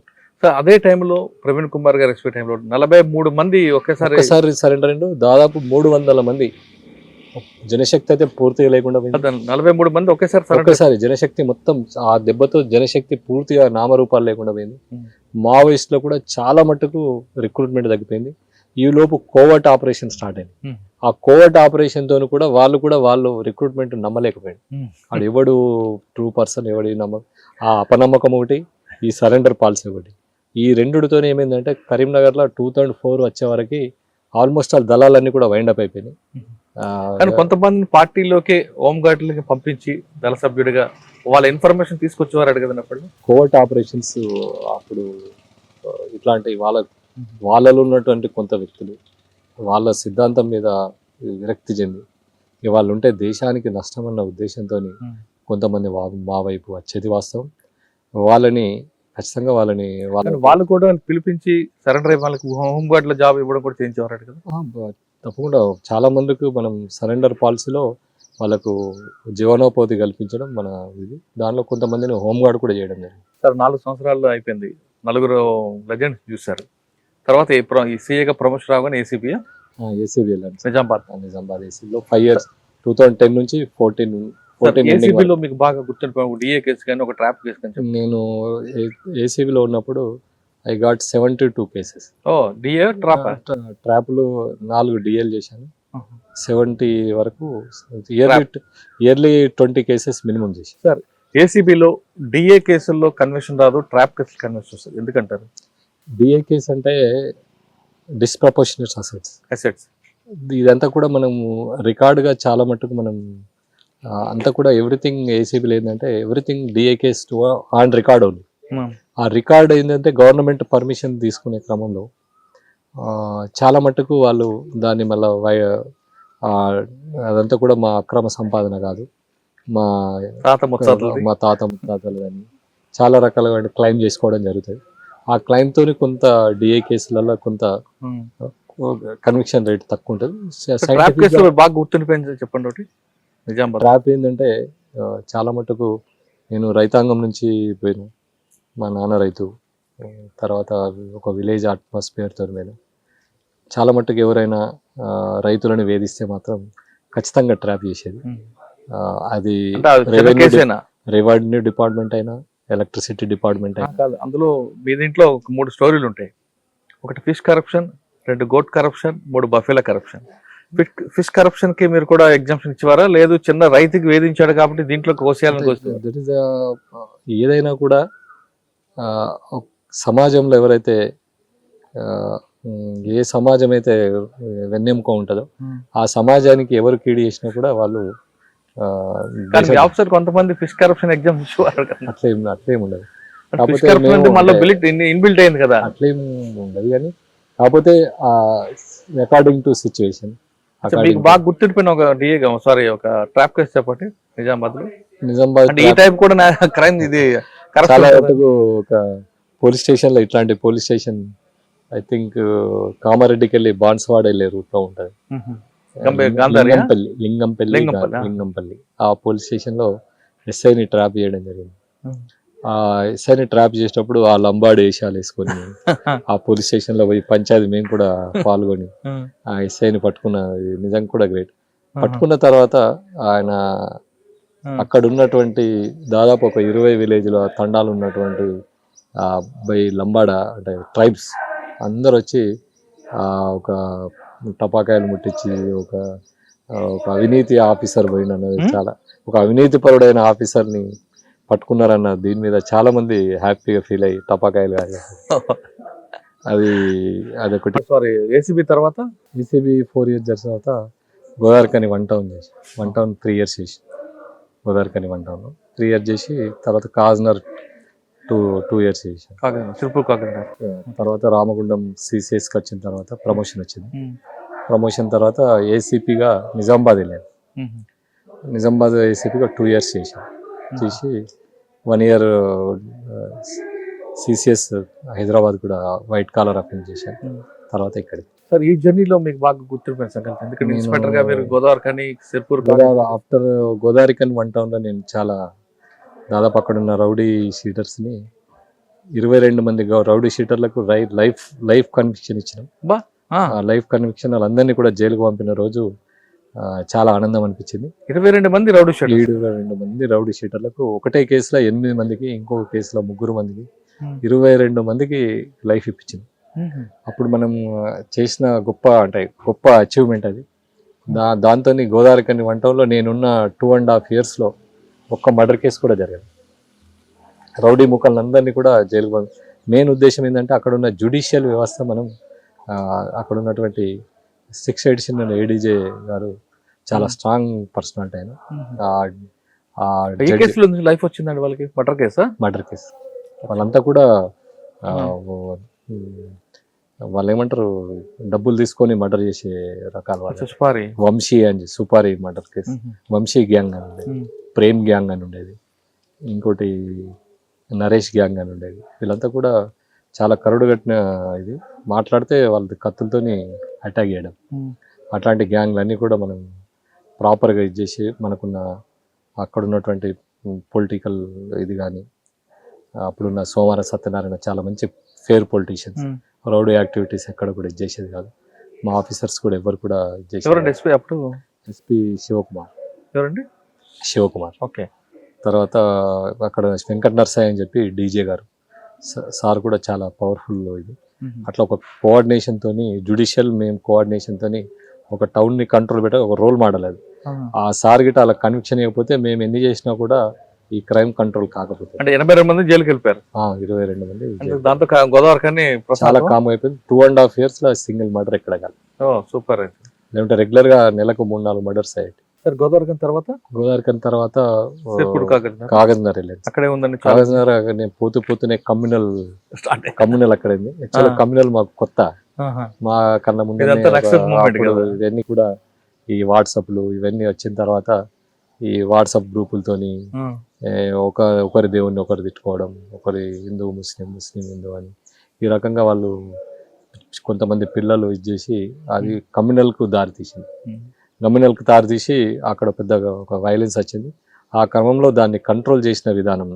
సార్ అదే టైంలో ప్రవీణ్ కుమార్ గారు ఎక్స్పీ టైంలో 43 మంది ఒకేసారి సరెండర్ అయిండు. దాదాపు 300 మంది. జనశక్తి అయితే పూర్తిగా లేకుండా పోయింది. 43 మంది ఒకేసారి జనశక్తి మొత్తం ఆ దెబ్బతో జనశక్తి పూర్తిగా నామరూపాలు లేకుండా పోయింది. మావోయిస్టులో కూడా చాలా మట్టుకు రిక్రూట్మెంట్ తగ్గిపోయింది. ఈ లోపు కోవర్ట్ ఆపరేషన్ స్టార్ట్ అయింది. ఆ కోవర్ట్ ఆపరేషన్ తోను కూడా వాళ్ళు రిక్రూట్మెంట్ నమ్మలేకపోయాడు. వాడు ఎవడు ట్రూ పర్సన్ ఎవడి ఆ అపనమ్మకం ఒకటి, ఈ సరెండర్ పాలసీ ఒకటి, ఈ రెండుతో ఏమైందంటే కరీంనగర్లో 2004 వచ్చే వరకు ఆల్మోస్ట్ ఆ దళాలన్నీ కూడా వైండప్ అయిపోయినాయి. కానీ కొంతమంది పార్టీలోకి హోంగార్డులకి పంపించి దళ సభ్యుడిగా వాళ్ళ ఇన్ఫర్మేషన్ తీసుకొచ్చేవారు కదా అప్పుడు. కోవర్ట్ ఆపరేషన్స్ అప్పుడు ఇట్లాంటి వాళ్ళలో ఉన్నటువంటి కొంత వ్యక్తులు వాళ్ళ సిద్ధాంతం మీద విరక్తి చెంది వాళ్ళు ఉంటే దేశానికి నష్టం అన్న ఉద్దేశంతో కొంతమంది మా వైపు వచ్చేది వాస్తవం. వాళ్ళని ఖచ్చితంగా వాళ్ళు కూడా పిలిపించి సరెండర్ అయ్యి వాళ్ళకి హోంగార్డుల జాబ్ ఇవ్వడం కూడా చేయించేవారు కదా. తప్పకుండా చాలా మందికి మనం సరెండర్ పాలసీలో వాళ్ళకు జీవనోపాధి కల్పించడం మన ఇది. దానిలో కొంతమందిని హోంగార్డ్ కూడా చేయడం జరిగింది. సార్ 4 సంవత్సరాలు అయిపోయింది, 4 లెజెండ్స్ చూశారు. తర్వాత ఈ సీఏగా ప్రమోషన్ రాగానే ఏసీబీ వెళ్ళాను నిజామాబాద్ ఏసీబీలో 5 years 2010 నుంచి 14 ఏసీబీలో మీకు బాగా గుర్తుండిపోయి డిఏ కేసు కానీ ఒక ట్రాప్ కేసు కానీ నేను ఏసీబీలో ఉన్నప్పుడు ఐ గాట్ 72 cases. డిఏ ట్రాప్లు 4 డిఎల్ చేశాను. 70 వరకు ఇయర్లీ 20 cases మినిమం చేశాను. సార్ ఏసీబీలో డిఏ కేసుల్లో కన్విక్షన్ రాదు, ట్రాప్ కేసులు కన్విక్షన్ వస్తుంది, ఎందుకంటారు? డిఏ కేసు అంటే డిస్ప్రపోర్షనేట్ అసెట్స్. ఇదంతా కూడా మనం రికార్డుగా చాలా మట్టుకు మనం అంతా కూడా ఎవ్రీథింగ్ ఏసీబీలో ఏంటంటే everything DA case on record ఉంది. ఆ రికార్డ్ ఏంటంటే గవర్నమెంట్ పర్మిషన్ తీసుకునే క్రమంలో చాలా మట్టుకు వాళ్ళు దాన్ని మళ్ళీ అదంతా కూడా మా అక్రమ సంపాదన కాదు, మా తాత ముత్తాతలు కానీ చాలా రకాలుగా క్లెయిమ్ చేసుకోవడం జరుగుతుంది. ఆ క్లెయిమ్ తోని కొంత డిఏ కేసులలో కొంత కన్విక్షన్ రేట్ తక్కువ ఉంటుంది. బాగా గుర్తుండిపోయింది చెప్పండి. ట్రాప్ ఏంటంటే చాలా మటుకు నేను రైతాంగం నుంచి పోయాను. మా నాన్న రైతు, తర్వాత ఒక విలేజ్ అట్మాస్ఫియర్తో మీద చాలా మట్టుకు ఎవరైనా రైతులను వేధిస్తే మాత్రం ఖచ్చితంగా ట్రాప్ చేసేది. అది రెవెన్యూ డిపార్ట్మెంట్ అయినా ఎలక్ట్రిసిటీ డిపార్ట్మెంట్ అయినా. అందులో మీ దీంట్లో 3 స్టోరీలు ఉంటాయి. ఒకటి fish corruption, 2 goat corruption, 3 buffalo corruption. Fish corruption కి మీరు కూడా ఎగ్జామ్షన్ ఇచ్చేవారా, లేదు చిన్న రైతుకి వేధించాడు కాబట్టి దీంట్లో కోసేయాలని? ఏదైనా కూడా సమాజంలో ఎవరైతే ఏ సమాజం అయితే వెన్నెముక ఉంటుందో ఆ సమాజానికి ఎవరు కీడి చేసినా కూడా వాళ్ళు కొంతమంది ఫిష్ కరప్షన్ ఎగ్జామ్స్ ఇచ్చేవారు. అట్లేం ఉండదు. ఇన్బిల్ట్ అయింది కదా, అట్లేం ఉండదు. కానీ కాకపోతే అకార్డింగ్ టు సిచ్యువేషన్. మీకు బాగా గుర్తుండిపోయిన ఒక డిఏ ఒక ట్రాప్ కేసు చెప్పండి. నిజామాబాద్ ఈ టైప్ కూడా క్రైమ్ ఇది చాలా ఒక పోలీస్ స్టేషన్ లో ఇట్లాంటి పోలీస్ స్టేషన్ ఐ థింక్ కామారెడ్డికి వెళ్ళి బాన్స్వాడ వెళ్ళే రూట్ లో ఉంటది. లింగంపల్లి ఆ పోలీస్ స్టేషన్ లో ఎస్ఐని ట్రాప్ చేయడం జరిగింది. ఆ ఎస్ఐని ట్రాప్ చేసేటప్పుడు ఆ లంబాడి వేషాలు వేసుకొని ఆ పోలీస్ స్టేషన్ లో పోయి పంచాయతీ మేము కూడా పాల్గొని ఆ ఎస్ఐని పట్టుకున్నది నిజంగా కూడా గ్రేట్. పట్టుకున్న తర్వాత ఆయన అక్కడ ఉన్నటువంటి దాదాపు ఒక 20 విలేజ్ల తండాలు ఉన్నటువంటి బై లంబాడ అంటే ట్రైబ్స్ అందరు వచ్చి ఒక టపాకాయలు ముట్టించి ఒక అవినీతి ఆఫీసర్ పోయిన చాలా ఒక అవినీతిపరుడైన ఆఫీసర్ని పట్టుకున్నారన్న దీని మీద చాలా మంది హ్యాపీగా ఫీల్ అయ్యి టపాకాయలు అదొకటి. సారీ ఏసీబీ తర్వాత ఏసీబీ 4 years తర్వాత గోదావరికని 1 town చేసి 1 town 3 years చేసి గోదావరికని 1 town 3 years చేసి తర్వాత కాజ్నర్ 2 years చేసి తర్వాత రామగుండం సిసిఎస్కి వచ్చిన తర్వాత ప్రమోషన్ వచ్చింది. ప్రమోషన్ తర్వాత ఏసీపీగా నిజామాబాద్ వెళ్ళాను. నిజామాబాద్ ఏసీపీగా 2 years చేసి 1 year సిసిఎస్ హైదరాబాద్ కూడా వైట్ కాలర్ అఫెన్స్ చేశాను. తర్వాత ఇక్కడ సార్ ఈ జర్నీలో మీకు బాగా గుర్తుండిపోయిన సంగతి ఎందుకంటే ఇన్స్పెక్టర్ గా మీరు గోదావరి కానీ సిర్పూర్ ఆఫ్టర్ గోదావరి కన్ 1 town లో నేను చాలా దాదాపు అక్కడ ఉన్న రౌడీ షీటర్స్ని 22 మంది రౌడీ షీటర్లకు లైఫ్ కన్విక్షన్ ఇచ్చినాం. లైఫ్ కన్విక్షన్ వాళ్ళందరినీ కూడా జైలుకు పంపిన రోజు చాలా ఆనందం అనిపించింది. 22 మంది రౌడీ షీటర్ 22 మంది రౌడీ షీటర్లకు ఒకటే కేసులో 8 మందికి, ఇంకొక కేసులో 3 మందికి, 22 మందికి లైఫ్ ఇప్పించింది. అప్పుడు మనం చేసిన గొప్ప అచీవ్మెంట్ అది. దాంతో గోదావరి కని 1 town లో నేనున్న 2.5 years లో ఒక్క మర్డర్ కేసు కూడా జరగదు. రౌడీ ముఖాలందరినీ కూడా జైలు. మెయిన్ ఉద్దేశం ఏంటంటే అక్కడ ఉన్న జ్యుడిషియల్ వ్యవస్థ మనం అక్కడ ఉన్నటువంటి 6 ఎడిషన్ ఏడీజే గారు చాలా స్ట్రాంగ్ పర్సనాలిటీ ఆయన. లైఫ్ వచ్చిందండి వాళ్ళకి మర్డర్ కేసు వాళ్ళంతా కూడా వాళ్ళు ఏమంటారు డబ్బులు తీసుకొని మర్డర్ చేసే రకాల వాళ్ళు. వంశీ అని సుపారి మర్డర్ కేసు, వంశీ గ్యాంగ్ అని ఉండేది, ప్రేమ్ గ్యాంగ్ అని ఉండేది, ఇంకోటి నరేష్ గ్యాంగ్ అని ఉండేది. వీళ్ళంతా కూడా చాలా కరుడు కట్టిన ఇది. మాట్లాడితే వాళ్ళ కత్తులతోని అటాక్ చేయడం, అట్లాంటి గ్యాంగ్లన్నీ కూడా మనం ప్రాపర్గా ఇది చేసి మనకున్న అక్కడ ఉన్నటువంటి పొలిటికల్ ఇది కానీ అప్పుడున్న సోమవారం సత్యనారాయణ చాలా మంచి ఫేర్ పొలిటీషియన్స్. రౌడీ యాక్టివిటీస్ ఎక్కడ కూడా ఇది చేసేది కాదు. మా ఆఫీసర్స్ కూడా ఎవరు కూడా ఎస్పీ శివకుమార్. ఓకే. తర్వాత అక్కడ వెంకట నరసాయి అని చెప్పి డీజే గారు సార్ కూడా చాలా పవర్ఫుల్ ఇది. అట్లా ఒక కోఆర్డినేషన్ తోని జ్యుడిషియల్ మేము కోఆర్డినేషన్ తోని ఒక టౌన్ ని కంట్రోల్ పెట్టే ఒక రోల్ మోడల్ అది. ఆ సార్ గిట్ట అలా కన్విక్షన్ ఇవ్వకపోతే మేము ఎన్ని చేసినా కూడా ఈ క్రైమ్ కంట్రోల్ కాకపోతే. అంటే 82 మంది జైలుకి వెళ్ళిపోయారు. 22 మంది. దాంతో గోదావరి కానీ చాలా కామ్ అయిపోయింది. 2.5 years లో సింగిల్ మర్డర్ ఎక్కడ కాదు. సూపర్. లేదంటే రెగ్యులర్ గా నెలకు 3-4 మర్డర్స్ అయ్యాయి. గోదావరి కన్ తర్వాత కాగజ్నగర్ వెళ్ళాను. అక్కడే ఉందండి కాగజ్నగర్. నేను పోతూనే కమ్యూనల్ అక్కడ ఉంది. యాక్చువల్గా కమ్యూనల్ మాకు కొత్త, మా కన్నా ముందు ఇవన్నీ కూడా ఈ వాట్సాప్లు ఇవన్నీ వచ్చిన తర్వాత ఈ వాట్సాప్ గ్రూపులతోని ఒకరి దేవుణ్ణి ఒకరు తిట్టుకోవడం, ఒకరి హిందూ ముస్లిం హిందూ అని ఈ రకంగా వాళ్ళు కొంతమంది పిల్లలు ఇది చేసి అది కమ్యూనల్కు దారితీసి అక్కడ పెద్దగా ఒక వైలెన్స్ వచ్చింది. ఆ క్రమంలో దాన్ని కంట్రోల్ చేసిన విధానం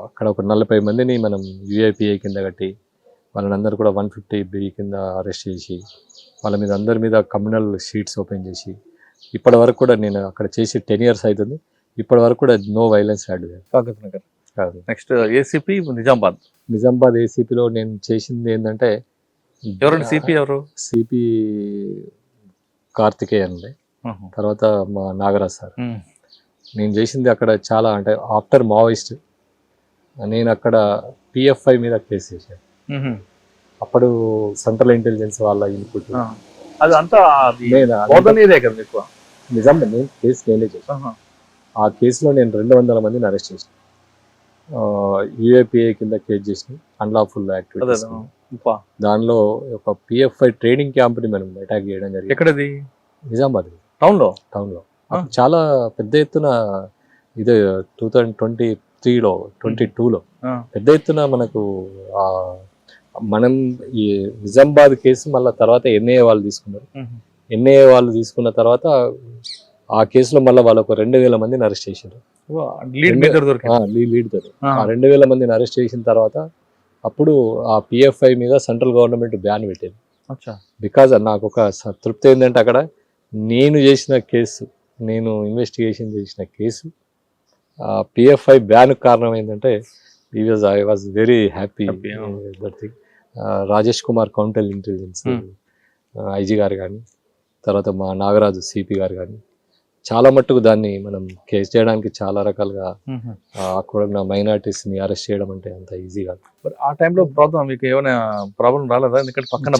అక్కడ ఒక 40 మందిని మనం యూఏపీఐ కింద కట్టి వాళ్ళందరూ కూడా 150B కింద అరెస్ట్ చేసి వాళ్ళ మీద అందరి మీద కమ్యూనల్ షీట్స్ ఓపెన్ చేసి ఇప్పటి వరకు కూడా నేను అక్కడ చేసి 10 years అవుతుంది. ఇప్పటి వరకు కూడా no violence had. Next ACP Nizamabad ఏసీపీలో నేను చేసింది ఏంటంటే సిపి కార్తికేయ అండి, తర్వాత మా నాగరాజ్ సార్. నేను చేసింది అక్కడ చాలా అంటే ఆఫ్టర్ మావోయిస్ట్ నేను అక్కడ PFI మీద కేసు చేశాను. అప్పుడు సెంట్రల్ ఇంటెలిజెన్స్ వాళ్ళ ఇన్పుట్ నిజాం నేను కేసు నేనే చేశాను. ఆ కేసులో నేను 200 మందిని అరెస్ట్ చేశాను. యూఏపీఏ కింద కేసు చేసిన అన్లాఫుల్ యాక్టివిటీస్. దానిలో ఒక PFI ట్రైనింగ్ క్యాంప్ ని మనం అటాక్ చేయడం జరిగింది. ఎక్కడది? నిజామాబాద్ టౌన్ లో. చాలా పెద్ద ఎత్తున ఇది 2023లో 22లో పెద్ద ఎత్తున మనకు మనం ఈ నిజామాబాద్ కేసు మళ్ళీ తర్వాత NIA వాళ్ళు తీసుకున్నారు. NIA వాళ్ళు తీసుకున్న తర్వాత ఆ కేసులో మళ్ళీ వాళ్ళు ఒక 2000 మందిని అరెస్ట్ చేశారు. లీడ్ తోటి 2000 మందిని అరెస్ట్ చేసిన తర్వాత అప్పుడు ఆ PFI మీద సెంట్రల్ గవర్నమెంట్ బ్యాన్ పెట్టింది. బికాజ్ నాకు ఒక తృప్తి ఏంటంటే అక్కడ నేను చేసిన కేసు, నేను ఇన్వెస్టిగేషన్ చేసిన కేసు PFI బ్యాన్ కారణం ఏంటంటే I was very happy that thing. Rajesh Kumar counter intelligence IG గారు కానీ తర్వాత మా నాగరాజు CP గారు కానీ చాలా మట్టుకు దాన్ని మనం కేసు చేయడానికి చాలా రకాలుగా అక్కడ ఉన్న మైనారిటీస్ ని అరెస్ట్ చేయడం అంటే అంత ఈజీ కాదు. ఆ టైంలో మీకు ఏమైనా ప్రాబ్లం రాలేదా? ఎందుకంటే పక్కన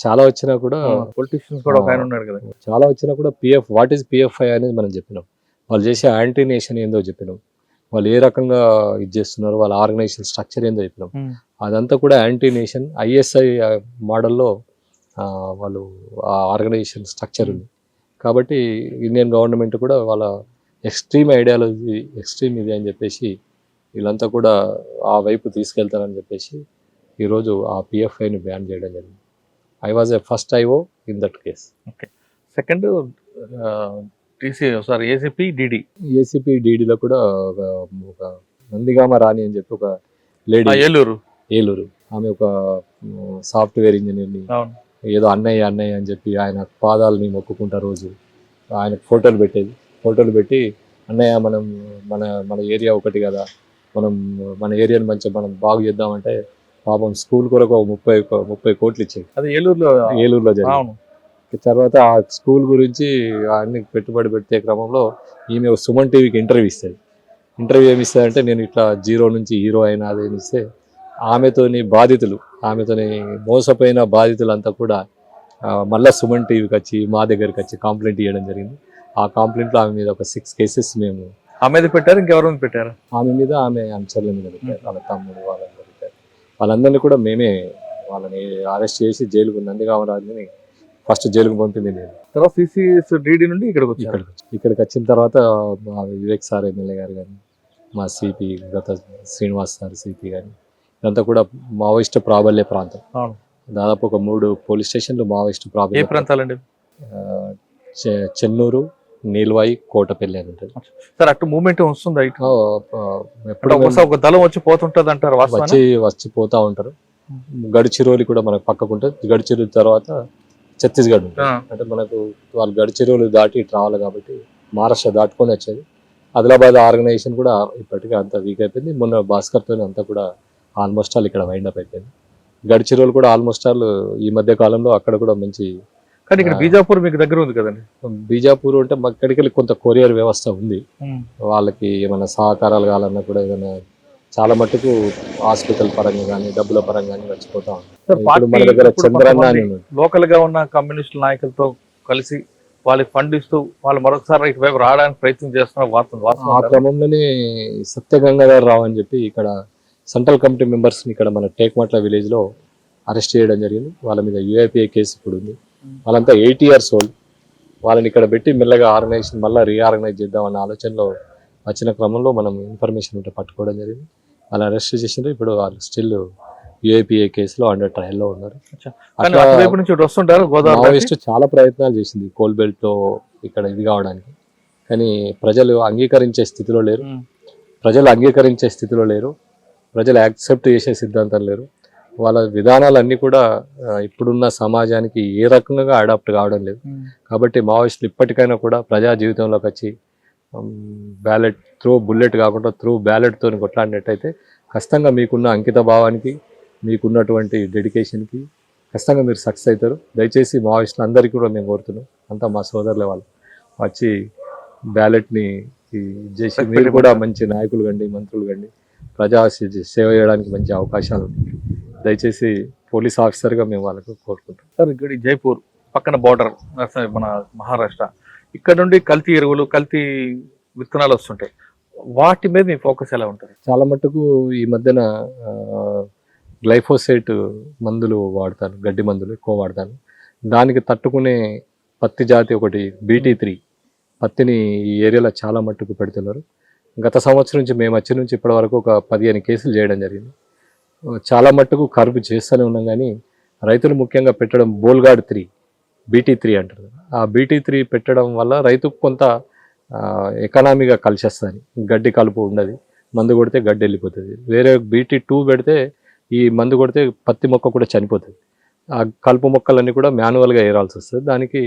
చాలా వచ్చినా కూడా పొలిటీషియన్స్ కూడా ఒక ఆయన ఉన్నాడు కదా, చాలా వచ్చినా కూడా వాట్ ఈస్ PFI అనేది మనం చెప్పినాం. వాళ్ళు చేసే యాంటీ నేషన్ ఏందో చెప్పినాం. వాళ్ళు ఏ రకంగా ఇది చేస్తున్నారు, వాళ్ళ ఆర్గనైజేషన్ స్ట్రక్చర్ ఏందో చెప్పినాం. అదంతా కూడా యాంటీ నేషన్ ISI మోడల్లో వాళ్ళు ఆ ఆర్గనైజేషన్ స్ట్రక్చర్ ఉంది. కాబట్టి ఇండియన్ గవర్నమెంట్ కూడా వాళ్ళ ఎక్స్ట్రీమ్ ఐడియాలజీ ఎక్స్ట్రీమ్ ఇది అని చెప్పేసి వీళ్ళంతా కూడా ఆ వైపు తీసుకెళ్తారని చెప్పేసి ఈరోజు ఆ పిఎఫ్ఐని బ్యాన్ చేయడం జరిగింది. I was a first IO in that case. Second ACP DD. ACP డీడీలో కూడా ఒక నందిగామ రాణి అని చెప్పి ఒక లేడీ, ఏలూరు, ఆమె ఒక సాఫ్ట్వేర్ ఇంజనీర్ని ఏదో అన్నయ్య అని చెప్పి ఆయన పాదాలని మొక్కుకుంటా రోజు ఆయన ఫోటోలు పెట్టి అన్నయ్య మనం మన ఏరియా ఒకటి కదా, మన ఏరియాని మనం బాగు చేద్దామంటే పాపం స్కూల్ కొరకు 30 కోట్లు ఇచ్చాయి. అది ఏలూరులో జరిగింది. తర్వాత ఆ స్కూల్ గురించి అన్ని పెట్టుబడి పెట్టే క్రమంలో ఈమె సుమన్ టీవీకి ఇంటర్వ్యూ ఏమి ఇస్తుందంటే నేను ఇట్లా జీరో నుంచి హీరో అయినా అదేమి ఇస్తే ఆమెతోని మోసపోయిన బాధితులంతా కూడా మళ్ళీ సుమన్ టీవీకి వచ్చి మా దగ్గరికి వచ్చి కంప్లైంట్ ఇవ్వడం జరిగింది. ఆ కంప్లైంట్లో ఆమె మీద ఒక 6 కేసెస్ మేము ఆమె మీద పెట్టారు. ఇంకెవరి మీద పెట్టారు? ఆమె అనుచరుల మీద పెట్టారు, వాళ్ళ తమ్ముడు వాళ్ళ మీద పెట్టారు. వాళ్ళందరినీ కూడా మేమే వాళ్ళని అరెస్ట్ చేసి జైలుకు నందిగామరాజుని ఫస్ట్ జైలుకు పంపింది నేను. తర్వాత సిసిఎస్ డీడీ నుండి ఇక్కడికి వచ్చిన తర్వాత మా వివేక్ సార్ ఎమ్మెల్యే గారు కానీ మా సిపి గత శ్రీనివాస్ సార్ సిపి కానీ ఇదంతా కూడా మావోయిస్ట్ ప్రాబల్య ప్రాంతం. దాదాపు ఒక 3 పోలీస్ స్టేషన్లు మావోయిస్ట్ ప్రాబల్య ప్రాంతాలండి. చెన్నూరు, నీల్వాయి, కోటపల్లి అని ఉంటుంది. సార్ అటు మూవ్మెంట్ వస్తుంది ఒక దళం వచ్చి పోతుంటది అంటారు, వచ్చి పోతా ఉంటారు. గడిచిరోలి కూడా మనకు పక్కకు ఉంటుంది. గడిచిరోలి తర్వాత ఛత్తీస్గఢ్ ఉంటుంది. అంటే మనకు వాళ్ళు గడిచిరోలు దాటి ఇటు రావాలి కాబట్టి మహారాష్ట్ర దాటుకొని వచ్చేది. ఆదిలాబాద్ ఆర్గనైజేషన్ కూడా ఇప్పటికే అంత వీక్ అయిపోయింది. మొన్న భాస్కర్తో అంతా కూడా ఆల్మోస్ట్ ఆల్ ఇక్కడ వైండప్ అయిపోయింది. గడిచిరోలు కూడా ఆల్మోస్ట్ ఆల్ ఈ మధ్య కాలంలో అక్కడ కూడా మంచి. కానీ ఇక్కడ బీజాపూర్ మీకు దగ్గర ఉంది కదండి. బీజాపూర్ అంటే ఇక్కడికి కొంత కొరియర్ వ్యవస్థ ఉంది. వాళ్ళకి ఏమైనా సహకారాలు కావాలన్నా కూడా ఏదైనా చాలా మట్టుకు హాస్పిటల్ పరంగా కానీ డబ్బుల పరంగా కానీ వచ్చిపోతా ఉంది. మన దగ్గర చంద్రన్న లోకల్ గా ఉన్న కమ్యూనిస్ట్ నాయకులతో కలిసి వాళ్ళకి ఫండ్ ఇస్తూ వాళ్ళు మరొకసారి ఇటువైపు రావడానికి ప్రయత్నం చేస్తున్నారు. ఆ క్రమంలోనే సత్యగంగాధర్ రావు అని చెప్పి ఇక్కడ సెంట్రల్ కమిటీ మెంబర్స్ ని ఇక్కడ మన టేక్మట్ల విలేజ్ లో అరెస్ట్ చేయడం జరిగింది. వాళ్ళ మీద యూఐపిఏ కేసు ఇప్పుడు ఉంది. వాళ్ళంతా 80 years old. వాళ్ళని ఇక్కడ పెట్టి మెల్లగా ఆర్గనైజేషన్ మళ్ళీ రీఆర్గనైజ్ చేద్దామన్న ఆలోచనలో వచ్చిన క్రమంలో మనం ఇన్ఫర్మేషన్ ఉంటే పట్టుకోవడం జరిగింది. వాళ్ళు అరెస్ట్ చేసిండ్రు. ఇప్పుడు వాళ్ళు స్టిల్ యూఐపిఏ కేసులో అండర్ ట్రయల్ లో ఉన్నారు. మావోయిస్ట్ చాలా ప్రయత్నాలు చేసింది కోల్ బెల్ట్ లో ఇక్కడ ఇది కావడానికి, కానీ ప్రజలు అంగీకరించే స్థితిలో లేరు. ప్రజలు యాక్సెప్ట్ చేసే సిద్ధాంతం లేరు. వాళ్ళ విధానాలన్నీ కూడా ఇప్పుడున్న సమాజానికి ఏ రకంగా అడాప్ట్ కావడం లేదు. కాబట్టి మావోయిస్టులు ఇప్పటికైనా కూడా ప్రజా జీవితంలోకి వచ్చి బ్యాలెట్ బుల్లెట్ కాకుండా బ్యాలెట్తో కొట్లాడినట్టయితే ఖచ్చితంగా మీకున్న అంకిత భావానికి మీకున్నటువంటి డెడికేషన్కి ఖచ్చితంగా మీరు సక్సెస్ అవుతారు. దయచేసి మావోయిస్టులు అందరికీ కూడా మేము కోరుతున్నాం, అంతా మా సోదరులే వాళ్ళు వచ్చి బ్యాలెట్ని చేసి మీరు కూడా మంచి నాయకులు కండి, మంత్రులు కండి, ప్రజా సేవ చేయడానికి మంచి అవకాశాలు ఉంటాయి. దయచేసి పోలీస్ ఆఫీసర్గా మేము వాళ్ళకు కోరుకుంటాం. సార్ ఇక్కడ జైపూర్ పక్కన బార్డర్ మన మహారాష్ట్ర, ఇక్కడ నుండి కల్తీ ఎరువులు కల్తీ విత్తనాలు వస్తుంటాయి, వాటి మీద మీ ఫోకస్ ఎలా ఉంటుంది? చాలా మట్టుకు ఈ మధ్యన గ్లైఫోసేట్ మందులు వాడతాను, గడ్డి మందులు ఎక్కువ వాడతాను. దానికి తట్టుకునే పత్తి జాతి ఒకటి BT3 పత్తిని ఈ ఏరియాలో చాలా మట్టుకు పెడుతున్నారు. గత సంవత్సరం నుంచి మేము వచ్చి నుంచి ఇప్పటి వరకు ఒక 15 కేసులు చేయడం జరిగింది. చాలా మట్టుకు కర్బు చేస్తూనే ఉన్నాం, కానీ రైతులు ముఖ్యంగా పెట్టడం బోల్గాడ్ 3 BT3 అంటారు. ఆ BT3 పెట్టడం వల్ల రైతుకు కొంత ఎకనామీగా కలిసి వస్తుంది. గడ్డి కలుపు ఉండదు, మందు కొడితే గడ్డి వెళ్ళిపోతుంది. వేరే BT2 పెడితే ఈ మందు కొడితే పత్తి మొక్క కూడా చనిపోతుంది. ఆ కలుపు మొక్కలన్నీ కూడా మాన్యువల్గా ఏరాల్సి వస్తుంది. దానికి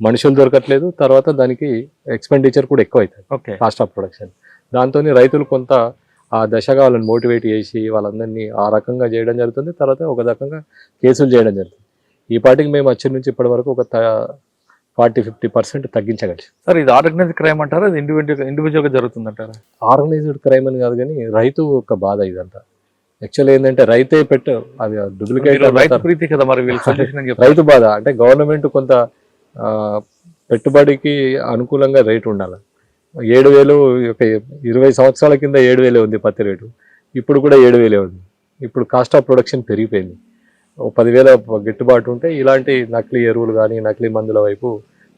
మనుషులు దొరకట్లేదు, తర్వాత దానికి ఎక్స్పెండిచర్ కూడా ఎక్కువ అవుతుంది, కాస్ట్ ఆఫ్ ప్రొడక్షన్. దాంతో రైతులు కొంత ఆ దశగా వాళ్ళని మోటివేట్ చేసి వాళ్ళందరినీ ఆ రకంగా చేయడం జరుగుతుంది. తర్వాత ఒక రకంగా కేసులు చేయడం జరుగుతుంది. ఈ పార్టీకి మేము వచ్చి నుంచి ఇప్పటి వరకు ఒక 40-50% తగ్గించగలిసి. సార్ ఇది ఆర్గనైజ్డ్ క్రైమ్ అంటారా, అది ఇండివిజువల్గా జరుగుతుంది అంటారా? ఆర్గనైజ్డ్ క్రైమ్ అని కాదు, కానీ రైతు ఒక బాధ ఇదంతా. యాక్చువల్లీ ఏంటంటే రైతే అది డూప్లికేట్ కదా మరి రైతు బాధ. అంటే గవర్నమెంట్ కొంత పెట్టుబడికి అనుకూలంగా రేటు ఉండాలి. 7,000 ఒక 20 సంవత్సరాల కింద 7,000 ఉంది పత్తి రేటు, ఇప్పుడు కూడా 7,000 ఉంది. ఇప్పుడు కాస్ట్ ఆఫ్ ప్రొడక్షన్ పెరిగిపోయింది. 10,000 గిట్టుబాటు ఉంటే ఇలాంటి నకిలీ ఎరువులు కానీ నకిలీ మందుల వైపు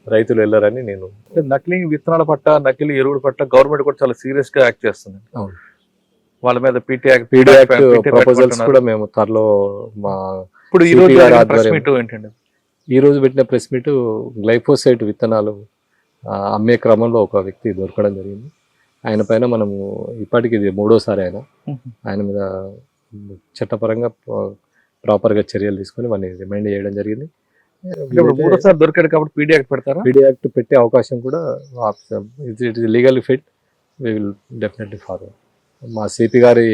రైతులు వెళ్ళరని నేను అంటే నకిలీ విత్తనాల పట్ల నకిలీ ఎరువుల పట్ల గవర్నమెంట్ కూడా చాలా సీరియస్ గా యాక్ట్ చేస్తుంది. అవును. వాళ్ళ మీద పీటీ యాక్ట్ ప్రపోజల్స్ కూడా మేము త్వరలో మా ఇప్పుడు ఈ CP రోజు గారి ప్రెస్ ఆధ్వర్యం- మీట్ ఏంటండి? ఈ రోజు పెట్టిన ప్రెస్ మీట్ గ్లైఫోసైట్ విత్తనాలు అమ్మే క్రమంలో ఒక వ్యక్తి దొరకడం జరిగింది. ఆయన పైన మనము ఇప్పటికి ఇది 3వ సారి ఆయన మీద చట్టపరంగా ప్రాపర్గా చర్యలు తీసుకొని వాడిని రిమైండ్ చేయడం జరిగింది. ఇప్పుడు మూడోసారి దొరికాడు కాబట్టి పీడీ యాక్ట్ పెడతారా? పీడీ యాక్ట్ పెట్టే అవకాశం కూడా it is legally fit, we will definitely follow. మా సిపి గారి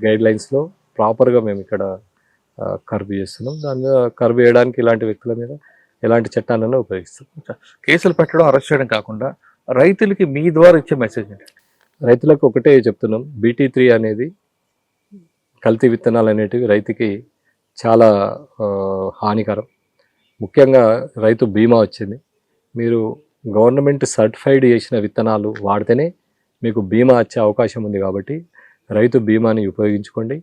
గైడ్ లైన్స్లో ప్రాపర్గా మేము ఇక్కడ కర్బ్ చేస్తున్నాం. దాని మీద కర్బ్ చేయడానికి ఇలాంటి వ్యక్తుల మీద ఎలాంటి చట్టాలను ఉపయోగిస్తాం. కేసులు పెట్టడం, అరెస్ట్ చేయడం కాకుండా రైతులకి మీ ద్వారా ఇచ్చే మెసేజ్ ఏంటి? రైతులకు ఒకటే చెప్తున్నాం, BT3 అనేది కల్తీ విత్తనాలు అనేటివి రైతుకి చాలా హానికరం. ముఖ్యంగా రైతు బీమా వచ్చింది. మీరు గవర్నమెంట్ సర్టిఫైడ్ చేసిన విత్తనాలు వాడితేనే మీకు బీమా వచ్చే అవకాశం ఉంది. కాబట్టి రైతు బీమాని ఉపయోగించుకోండి,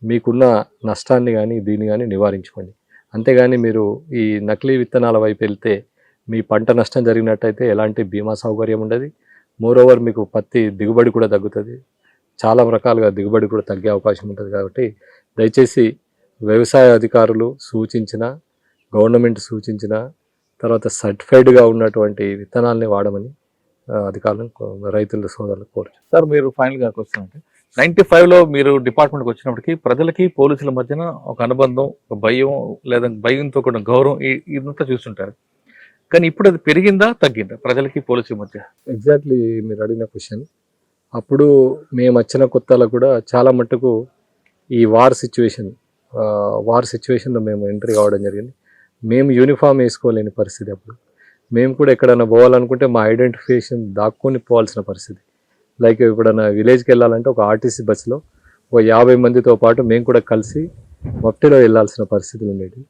మీకున్న నష్టాన్ని కానీ దీన్ని కానీ నివారించుకోండి. అంతేగాని మీరు ఈ నకిలీ విత్తనాల వైపు వెళ్తే మీ పంట నష్టం జరిగినట్టయితే ఎలాంటి బీమా సౌకర్యం ఉండదు. మోరోవర్ మీకు పత్తి దిగుబడి కూడా తగ్గుతుంది, చాలా రకాలుగా దిగుబడి కూడా తగ్గే అవకాశం ఉంటుంది. కాబట్టి దయచేసి వ్యవసాయ అధికారులు సూచించిన, గవర్నమెంట్ సూచించిన తర్వాత సర్టిఫైడ్గా ఉన్నటువంటి విత్తనాలని వాడమని అధికారులను రైతుల సోదరులకు కోరుచు. సార్, మీరు ఫైనల్గా క్వశ్చన్ అంటే 95లో మీరు డిపార్ట్మెంట్కి వచ్చినప్పటికీ ప్రజలకి పోలీసుల మధ్యన ఒక అనుబంధం, ఒక భయం, లేదా భయంతో కూడా గౌరవం ఇదంతా చూస్తుంటారు. కానీ ఇప్పుడు అది పెరిగిందా తగ్గిందా ప్రజలకి పోలీసుల మధ్య? ఎగ్జాక్ట్లీ మీరు అడిగిన క్వశ్చన్. అప్పుడు మేము వచ్చిన కొత్తలో కూడా చాలా మట్టుకు ఈ వార్ సిచ్యువేషన్లో మేము ఎంట్రీ కావడం జరిగింది. మేము యూనిఫామ్ వేసుకోలేని పరిస్థితి. అప్పుడు మేము కూడా ఎక్కడైనా పోవాలనుకుంటే మా ఐడెంటిఫికేషన్ దాక్కొని పోవాల్సిన పరిస్థితి. లైక్ ఎప్పుడైనా విలేజ్కి వెళ్ళాలంటే ఒక ఆర్టీసీ బస్సులో ఒక 50 మందితో పాటు మేము కూడా కలిసి మఫ్టీలో వెళ్ళాల్సిన పరిస్థితులు ఉండేవి.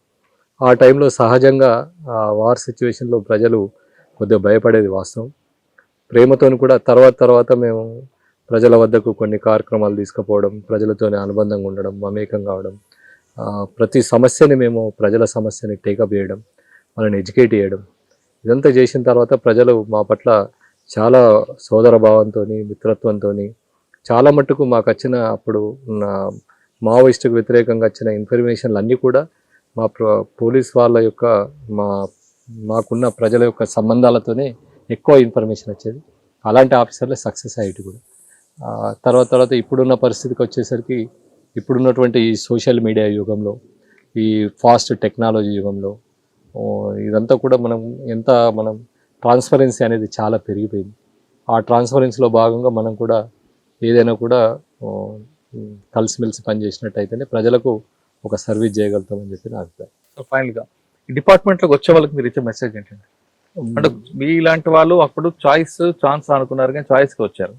ఆ టైంలో సహజంగా ఆ వార్ సిచ్యువేషన్లో ప్రజలు కొద్దిగా భయపడేది వాస్తవం. ప్రేమతో కూడా తర్వాత మేము ప్రజల వద్దకు కొన్ని కార్యక్రమాలు తీసుకుపోవడం, ప్రజలతోనే అనుబంధంగా ఉండడం, మమేకం కావడం, ప్రతి సమస్యని మేము ప్రజల సమస్యని టేకప్ చేయడం, వాళ్ళని ఎడ్యుకేట్ చేయడం, ఇదంతా చేసిన తర్వాత ప్రజలు మా పట్ల చాలా సోదర భావంతో, మిత్రత్వంతో చాలా మట్టుకు మాకు వచ్చిన అప్పుడు మావోయిస్టుకు వ్యతిరేకంగా వచ్చిన ఇన్ఫర్మేషన్లు అన్నీ కూడా మా పోలీస్ వాళ్ళ యొక్క మాకున్న ప్రజల యొక్క సంబంధాలతోనే ఎక్కువ ఇన్ఫర్మేషన్ వచ్చేది. అలాంటి ఆఫీసర్లే సక్సెస్ అయ్యేటి కూడా. తర్వాత ఇప్పుడున్న పరిస్థితికి వచ్చేసరికి ఇప్పుడున్నటువంటి ఈ సోషల్ మీడియా యుగంలో, ఈ ఫాస్ట్ టెక్నాలజీ యుగంలో ఇదంతా కూడా మనం ట్రాన్స్పరెన్సీ అనేది చాలా పెరిగిపోయింది. ఆ ట్రాన్స్పరెన్సీలో భాగంగా మనం కూడా ఏదైనా కూడా కలిసిమెలిసి పనిచేసినట్టయితేనే ప్రజలకు ఒక సర్వీస్ చేయగలుగుతామని చెప్పి నా అభిప్రాయం. సో ఫైనల్గా ఈ డిపార్ట్మెంట్లోకి వచ్చే వాళ్ళకి మీరు ఇచ్చే మెసేజ్ ఏంటంటే, అంటే మీలాంటి వాళ్ళు అప్పుడు ఛాన్స్ అనుకున్నారు కానీ ఛాయిస్గా వచ్చారు.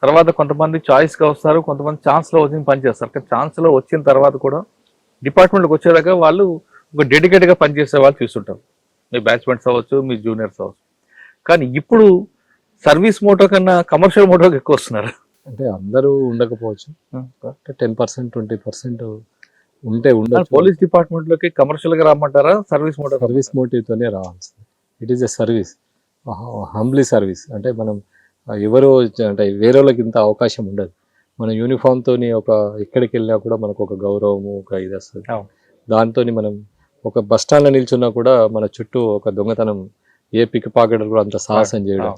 తర్వాత కొంతమంది ఛాయిస్గా వస్తారు, కొంతమంది ఛాన్స్లో వచ్చి పనిచేస్తారు. కానీ ఛాన్స్లో వచ్చిన తర్వాత కూడా డిపార్ట్మెంట్కి వచ్చేదాకా వాళ్ళు ఒక డెడికేట్గా పనిచేసే వాళ్ళు చూస్తుంటారు. మీ బ్యాచ్మెంట్స్ అవ్వచ్చు, మీ జూనియర్స్ అవ్వచ్చు. కానీ ఇప్పుడు సర్వీస్ మోటో కన్నా కమర్షియల్ మోటోకి ఎక్కువ వస్తున్నారు. అంటే అందరూ ఉండకపోవచ్చు, 10% 20% ఉంటే ఉండొచ్చు. పోలీస్ డిపార్ట్మెంట్లోకి కమర్షియల్గా రమ్మంటారా, సర్వీస్ మోటివ్తోనే రావాల్సింది. It is a service, humbly service. అంటే మనం ఎవరో అంటే వేరే వాళ్ళకి ఇంత అవకాశం ఉండదు. మన యూనిఫామ్తోని ఎక్కడికి వెళ్ళినా కూడా మనకు ఒక గౌరవము, ఒక ఇది వస్తుంది. దాంతో మనం ఒక బస్ స్టాండ్లో నిల్చున్నా కూడా మన చుట్టూ ఒక దొంగతనం, ఏ పిక్ పాకెటర్ కూడా అంత సాహసం చేయడం.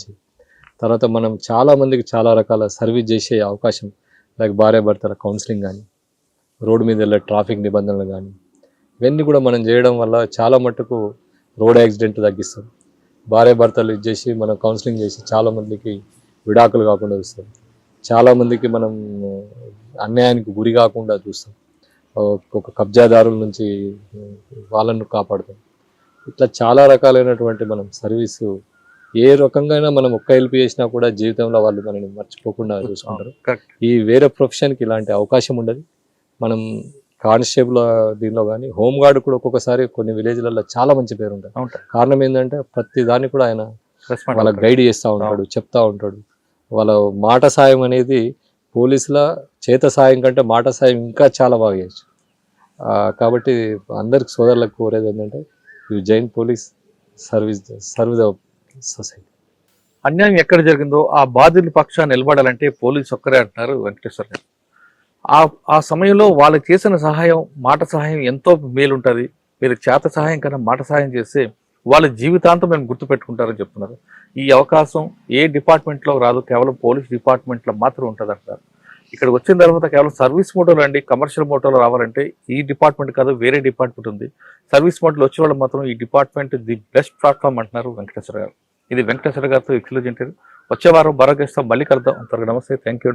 తర్వాత మనం చాలా మందికి చాలా రకాల సర్వీస్ చేసే అవకాశం, లైక్ భార్యాభర్తల కౌన్సిలింగ్ కానీ, రోడ్డు మీద వెళ్ళే ట్రాఫిక్ నిబంధనలు కానీ, ఇవన్నీ కూడా మనం చేయడం వల్ల చాలా మట్టుకు రోడ్ యాక్సిడెంట్ తగ్గిస్తాం. భార్యాభర్తలు ఇది చేసి మనం కౌన్సిలింగ్ చేసి చాలామందికి విడాకులు కాకుండా చూస్తాం. చాలామందికి మనం అన్యాయానికి గురి కాకుండా చూస్తాం. ఒక కబ్జాదారుల నుంచి వాళ్ళను కాపాడుతాం. ఇట్లా చాలా రకాలైనటువంటి మనం సర్వీసు ఏ రకంగా మనం ఒక్క హెల్ప్ చేసినా కూడా జీవితంలో వాళ్ళు మనల్ని మర్చిపోకుండా చూసుకుంటారు. ఈ వేరే ప్రొఫెషన్కి ఇలాంటి అవకాశం ఉండదు. మనం కానిస్టేబుల్ దీనిలో కానీ హోమ్ గార్డ్ కూడా ఒక్కొక్కసారి కొన్ని విలేజ్లలో చాలా మంచి పేరు ఉంటుంది. కారణం ఏంటంటే ప్రతి దాన్ని కూడా ఆయన వాళ్ళకి గైడ్ చేస్తూ ఉంటాడు, చెప్తా ఉంటాడు. వాళ్ళ మాట సాయం అనేది పోలీసుల చేత సాయం కంటే మాట సాయం ఇంకా చాలా బాగా చేయొచ్చు. కాబట్టి అందరికి సోదరులకు కోరేది ఏంటంటే, you Jain police, serve the society. అన్యాయం ఎక్కడ జరిగిందో ఆ బాధితుల పక్షాన్ని నిలబడాలంటే పోలీసు ఒక్కరే అంటున్నారు వెంకటేశ్వర గారు. ఆ సమయంలో వాళ్ళకి చేసిన సహాయం, మాట సహాయం ఎంతో మేలుంటుంది. మీరు చేత సహాయం కన్నా మాట సహాయం చేస్తే వాళ్ళ జీవితాంతం మేము గుర్తుపెట్టుకుంటారని చెప్తున్నారు. ఈ అవకాశం ఏ డిపార్ట్మెంట్లో రాదు, కేవలం పోలీస్ డిపార్ట్మెంట్లో మాత్రం ఉంటుంది అంటారు. ఇక్కడికి వచ్చిన తర్వాత కేవలం సర్వీస్ మోటోలో అండి, కమర్షియల్ మోటోలో రావాలంటే ఈ డిపార్ట్మెంట్ కాదు, వేరే డిపార్ట్మెంట్ ఉంది. సర్వీస్ మోటోలో వచ్చే వాళ్ళు మాత్రం ఈ డిపార్ట్మెంట్ ది బెస్ట్ ప్లాట్ఫామ్ అంటున్నారు వెంకటేశ్వర గారు. ఇది వెంకటేశ్వర గారితో ఎక్స్క్లూజివ్ ఇంటర్వ్యూ. వచ్చే వారం మరో గెస్ట్తో మళ్ళీ కలుద్దాం. అంతవరకు నమస్తే. Thank you.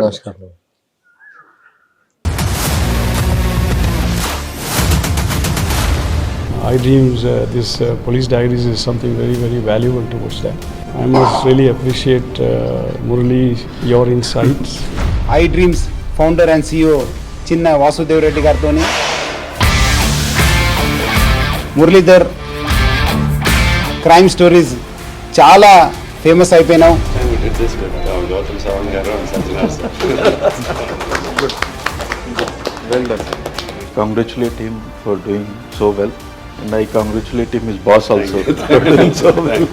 నమస్కారం. I dreams, this police diaries is something very, very valuable towards that. I must really appreciate Murali, your insights. I dreams founder and CEO చిన్న వాసుదేవ్ రెడ్డి గారితో మురళీధర్ క్రైమ్ స్టోరీస్ చాలా famous అయిపోయినావు. Well done. Congratulate him for doing so well, and I congratulate him, his boss also. For doing so well.